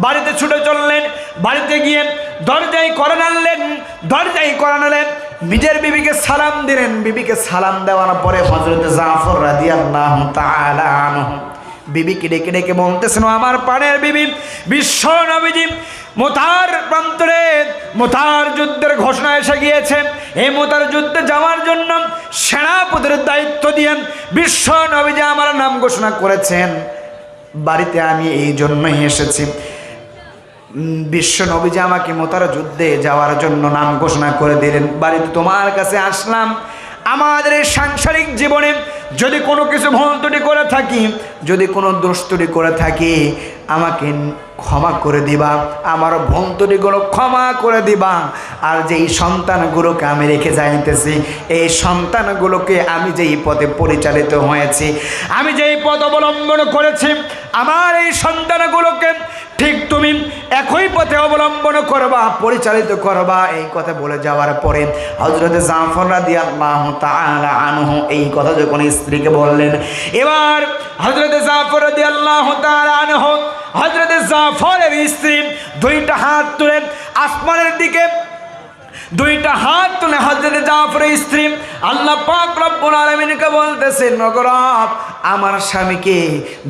বাড়িতে ছুটে চললেন। বাড়িতে গিয়ে দরজায় কড়া নাড়লেন। দরজায় কড়া নাড়লেন, নিজের বিবিকে সালাম দিলেন। বিবিকে সালাম দেওয়ার পরে হযরত জাফর রাদিয়াল্লাহু তাআলা আনহু বিবিকে ডেকে ডেকে বলতেছেন, আমার প্রাণের বিবি বিশ্ব নবীজি মুতার প্রান্তরে মুতার যুদ্ধের ঘোষণা এসে গিয়েছে। এই মুতার যুদ্ধে যাওয়ার জন্য সেনাপতির দায়িত্ব দিয়ে বিশ্ব নবীজি আমার নাম ঘোষণা করেছেন। বাড়িতে আমি এই জন্যই এসেছি। বিশ্ব নবীজি আমাকে মুতার যুদ্ধে যাওয়ার জন্য নাম ঘোষণা করে দিলেন। বাড়িতে তোমার কাছে আসলাম। আমাদের এই সাংসারিক জীবনে যদি কোনো কিছু ভুল ত্রুটি করে থাকি, যদি কোনো দোষ ত্রুটি করে থাকি, আমাকে ক্ষমা করে দিবা, আমার ভুল ত্রুটিগুলো ক্ষমা করে দিবা। আর যেই সন্তানগুলোকে আমি রেখে যাইতেছি, এই সন্তানগুলোকে আমি যেই পথে পরিচালিত হয়েছি, আমি যেই পথ অবলম্বন করেছি, আমার এই সন্তানগুলোকে ঠিক তুমি একই পথে অবলম্বন করবা, পরিচালিত করবা। এই কথা বলে যাওয়ার পরে হযরত জাফর রাদিয়াল্লাহু তাআলা আনহু এই কথা যখন স্ত্রীকে বললেন, এবার হযরত জাফর রাদিয়াল্লাহু তাআলা আনহু হযরত জাফরের স্ত্রী 2টা হাত তুলে আসমানের দিকে, 2টা হাত তুলে হযরত জাফরের স্ত্রী আল্লাহ পাক রব্বুল আলামিনকে বলতেছেন, ওগো রব, আমার স্বামীকে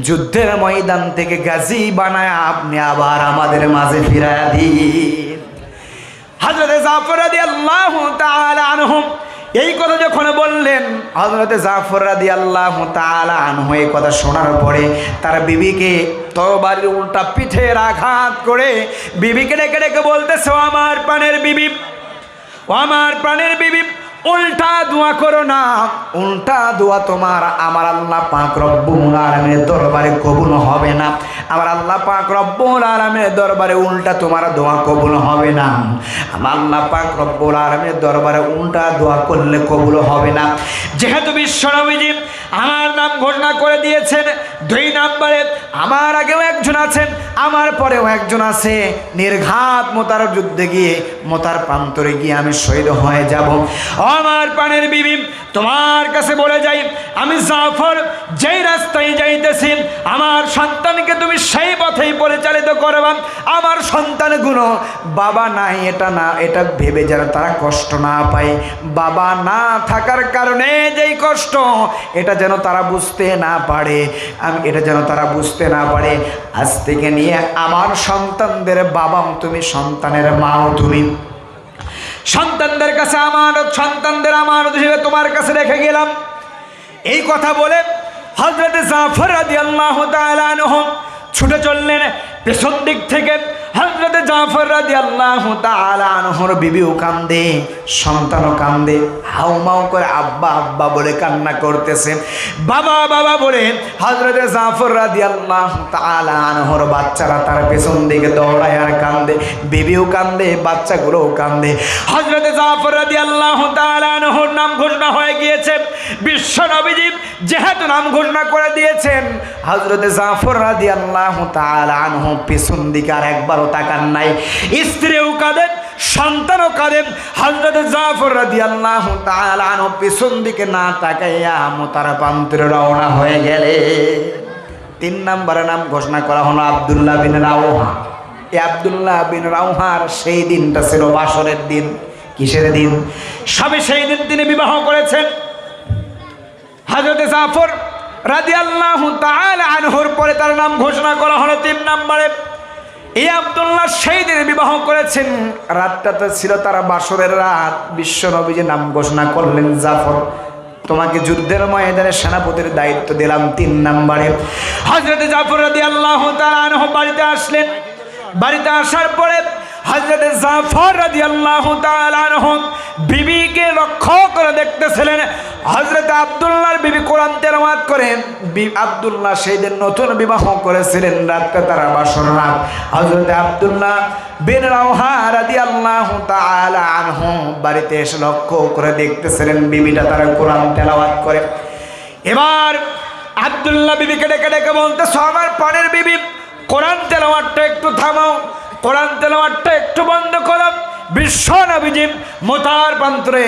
যুদ্ধের ময়দান থেকে গাজী বানায় আপনি আবার আমাদের মাঝে ফিরায়া দিন। হযরত জাফর রাদিয়াল্লাহু তাআলা আনহু এই কথা যখন বললেন হযরতে জাফর রাদিয়াল্লাহু তাআলা আনহু এই কথা শোনার পরে তার বিবিকে তরবারির উল্টা পিঠের আঘাত করে বিবিকে ডেকে ডেকে বলতেছে, ও আমার প্রাণের বিবি, ও আমার প্রাণের বিবি, উল্টা দোয়া করো না। উল্টা দোয়া তোমার আমার আল্লাহ পাক রব্বুল আলামিনের দরবারে কবুল হবে না। আমার আল্লাহ পাক রব্বুল আলামিনের দরবারে উল্টা তোমার দোয়া কবুল হবে না। আমার আল্লাহ পাক রব্বুল আলামিনের দরবারে উল্টা দোয়া করলে কবুল হবে না। যেহেতু বিশ্বনবীজি আমার নাম ঘোষণা করে দিয়েছেন, 2 নম্বরে আমার আগেও একজন আছেন, আমার পরেও একজন আছে, নির্ঘাত মোতার যুদ্ধে গিয়ে মোতার প্রান্তরে গিয়ে আমি শহীদ হয়ে যাব। আমার প্রাণের বিবি, তোমার কাছে বলে যাই, আমি জাফর যেই রাস্তায় যাইতেছি আমার সন্তানকে তুমি সেই পথেই পরিচালিত করবা। আমার সন্তানগুলো বাবা নাই এটা ভেবে যেন তারা কষ্ট না পায়, বাবা না থাকার কারণে যেই কষ্ট এটা যেন তারা বুঝতে না পারে, এটা যেন তারা বুঝতে না পারে। আজ থেকে নিয়ে আমার সন্তানদের বাবাও তুমি, সন্তানের মাও তুমি। সন্তানদের কাছে আমানত, সন্তানদের আমানত হিসেবে তোমার কাছে রেখে গেলাম। এই কথা বলে হযরতে জাফর রাদিয়াল্লাহু তাআলা আনহু ছুটে চললেন পেছন দিক থেকে। হযরতে জাফর রাদিয়াল্লাহু তাআলা আনহুর বিবিও কান্দে, সন্তানও কান্দে, হাউমাউ করে আব্বা আব্বা বলে কান্না করতেছে, বাবা বাবা বলে হযরতে জাফর রাদিয়াল্লাহু তাআলা আনহুর বাচ্চারা তার পেছন দিকে দৌড়ায় আর কান্দে, বিবিও কান্দে, বাচ্চাগুলোও কান্দে। হযরতে জাফর রাদিয়াল্লাহু তাআলা আনহুর নাম ঘোষণা হয়ে গিয়েছে। বিশ্ব নবীজি যেহেতু নাম ঘোষণা করে দিয়েছেন, হযরতে জাফর রাদিয়াল্লাহু তাআলা আনহু পেছন দিকে আর একবারও তাকান নাই। স্ত্রীও কাঁদেন, সন্তানও কাঁদেন। হযরতে জাফর রাদিয়াল্লাহু তাআলা আনহু পেছন দিকে না তাকাইয়া মোতার প্রান্তরে রওনা হয়ে গেলে। 3 নম্বরে নাম ঘোষণা করা হলো আব্দুল্লাহ বিন রাওহা। এই আব্দুল্লাহ বিন রাওহার সেই দিনটা ছিল বাসরের দিন। কিসের দিন? সবে সেই দিন তিনি বিবাহ করেছেন। হযরতে জাফর রাদিয়াল্লাহু তাআলা আনহুর পরে তার নাম ঘোষণা করা হলো 3 নম্বরে। এই আব্দুল্লাহ সেই দিন বিবাহ করেছেন, রাতটাতে ছিল তার বাসরের রাত। বিশ্ব নবীজি নাম ঘোষণা করলেন, জাফর তোমাকে যুদ্ধের ময়দানে সেনাপতির দায়িত্ব দিলাম। 3 নম্বরে হযরতে জাফর রাদিয়াল্লাহু তাআলা আনহু বাড়িতে আসলেন। বাড়িতে আসার পরে হযরতে জাফর রাদিয়াল্লাহু তাআলা আনহু বিবিকে লক্ষ্য করে দেখতেছিলেন। হযরতে আব্দুল্লাহর বিবি কোরআন তেলাওয়াত করেন। আব্দুল্লাহ সেই দিন নতুন বিবাহ করেছিলেন, রাতটা তারা বাসর রাত। হযরতে আব্দুল্লাহ বিন রাওহা রাদিয়াল্লাহু তাআলা আনহু বাড়িতে এসে লক্ষ্য করে দেখতেছিলেন বিবিটা তারা কোরআন তেলাওয়াত করে। এবার আব্দুল্লাহ বিবিকে ডেকে ডেকে বলতেছে, আমার প্রাণের বিবি, কোরআন তেলাওয়াতটা একটু থামাও, কোরআন তেলাওয়াতটা একটু বন্ধ করো। বিশ্ব নবীজি মোতার প্রান্তরে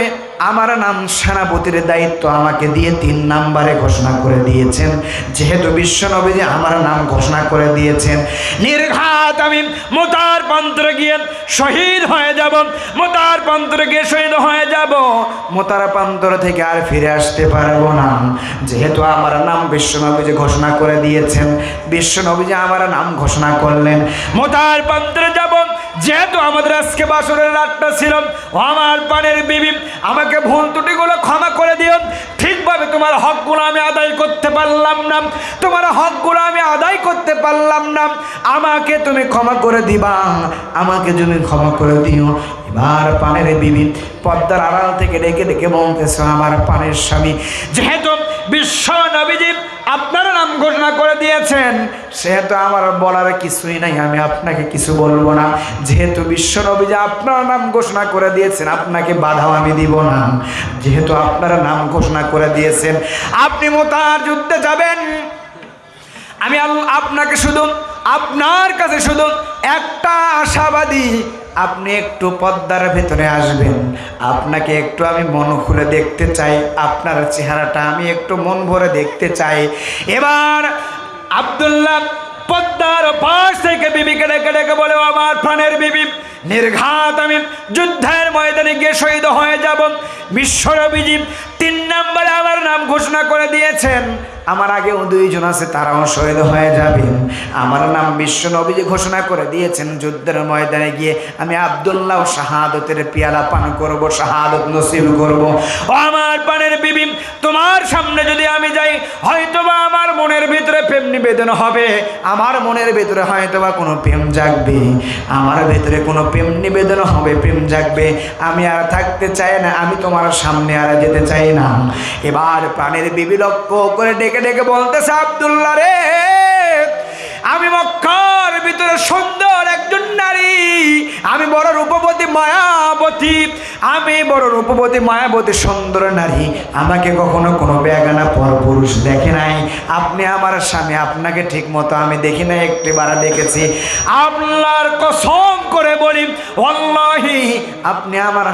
আমার নাম সেনাপতির দায়িত্ব আমাকে দিয়ে 3 নম্বরে ঘোষণা করে দিয়েছেন। যেহেতু বিশ্ব নবীজি আমার নাম ঘোষণা করে দিয়েছেন, নির্ঘাত আমি মোতার প্রান্তরে গিয়ে শহীদ হয়ে যাব, মোতার প্রান্তরে গিয়ে শহীদ হয়ে যাব। মোতার প্রান্তর থেকে আর ফিরে আসতে পারবো না। যেহেতু আমার নাম বিশ্ব নবীজি ঘোষণা করে দিয়েছেন, বিশ্ব নবীজি আমার নাম ঘোষণা করলেন, মোতার প্রান্তরে যাব। যেহেতু আমাদের আজকে বাসরের রাতটা ছিল, আমার প্রাণের বিবি আমাকে ভুল ত্রুটিগুলো ক্ষমা করে দিও। ঠিকভাবে তোমার হকগুলো আমি আদায় করতে পারলাম না, তোমার হকগুলো আমি আদায় করতে পারলাম না, আমাকে তুমি ক্ষমা করে দিবা, আমাকে তুমি ক্ষমা করে দিও। এবার পানের বিবি পর্দার আড়াল থেকে ডেকে ডেকে বলতেছে, আমার পানের স্বামী, যেহেতু বিশ্ব নবীজি আপনার নাম ঘোষণা করে দিয়েছেন, সেহেতু আমার বলার কিছুই নাই, আমি আপনাকে কিছু বলবো না। যেহেতু বিশ্ব নবীজি আপনার নাম ঘোষণা করে দিয়েছেন, আপনাকে বাধাও আমি দিব না। যেহেতু আপনার নাম ঘোষণা করে দিয়েছেন, আপনি মোতার যুদ্ধে যাবেন, আমি আপনাকে শুধু, আপনার কাছে শুধু একটা আশাবাদী, আপনি একটু পর্দার ভেতরে আসবেন, আপনাকে একটু আমি মন খুলে দেখতে চাই, আপনার চেহারাটা আমি একটু মন ভরে দেখতে চাই। এবার আব্দুল্লাহ পর্দার পাশ থেকে বিবিকে ডেকে ডেকে বলে, আমার প্রাণের বিবি, নির্ঘাত আমি যুদ্ধের ময়দানে গিয়ে শহীদ হয়ে যাব। বিশ্ব নবীজি 3 নম্বরে আমার নাম ঘোষণা করে দিয়েছেন, আমার আগেও দুইজন আছে, তারাও শহীদ হয়ে যাবেন। আমার নাম বিশ্ব নবীজি ঘোষণা করে দিয়েছেন, যুদ্ধের ময়দানে গিয়ে আমি আব্দুল্লাহ শাহাদতের পেয়ালা পান করব, শাহাদত নসিব করব। ও আমার পানের বিবি, তোমার সামনে যদি আমি যাই, হয়তোবা আমার মনের ভিতরে প্রেম নিবেদন হবে, আমার মনের ভিতরে হয়তোবা কোনো প্রেম জাগবে, আমার ভিতরে কোনো প্রেম নিবেদন হবে, প্রেম জাগবে। আমি আর থাকতে চাই না, আমি তোমার সামনে আর যেতে চাই না। এবার প্রাণের বিবি লক্ষ্য করে ডেকে ডেকে বলতেছে, আব্দুল্লাহ রে, আমি মক্কার ভিতরে সুন্দর একজন নারী, আমি বড় রূপবতী মায়াবতী, আমি বড় রূপবতী মায়াবতী সুন্দর নারী, আমাকে কখনো কোনো বেগানা পরপুরুষ দেখে নাই। আপনি আমার স্বামী, আপনাকে ঠিক মতো আমি দেখি নাই, একটিবার দেখেছি। আল্লাহর কসম করে বলি, ওয়াল্লাহি আপনি আমার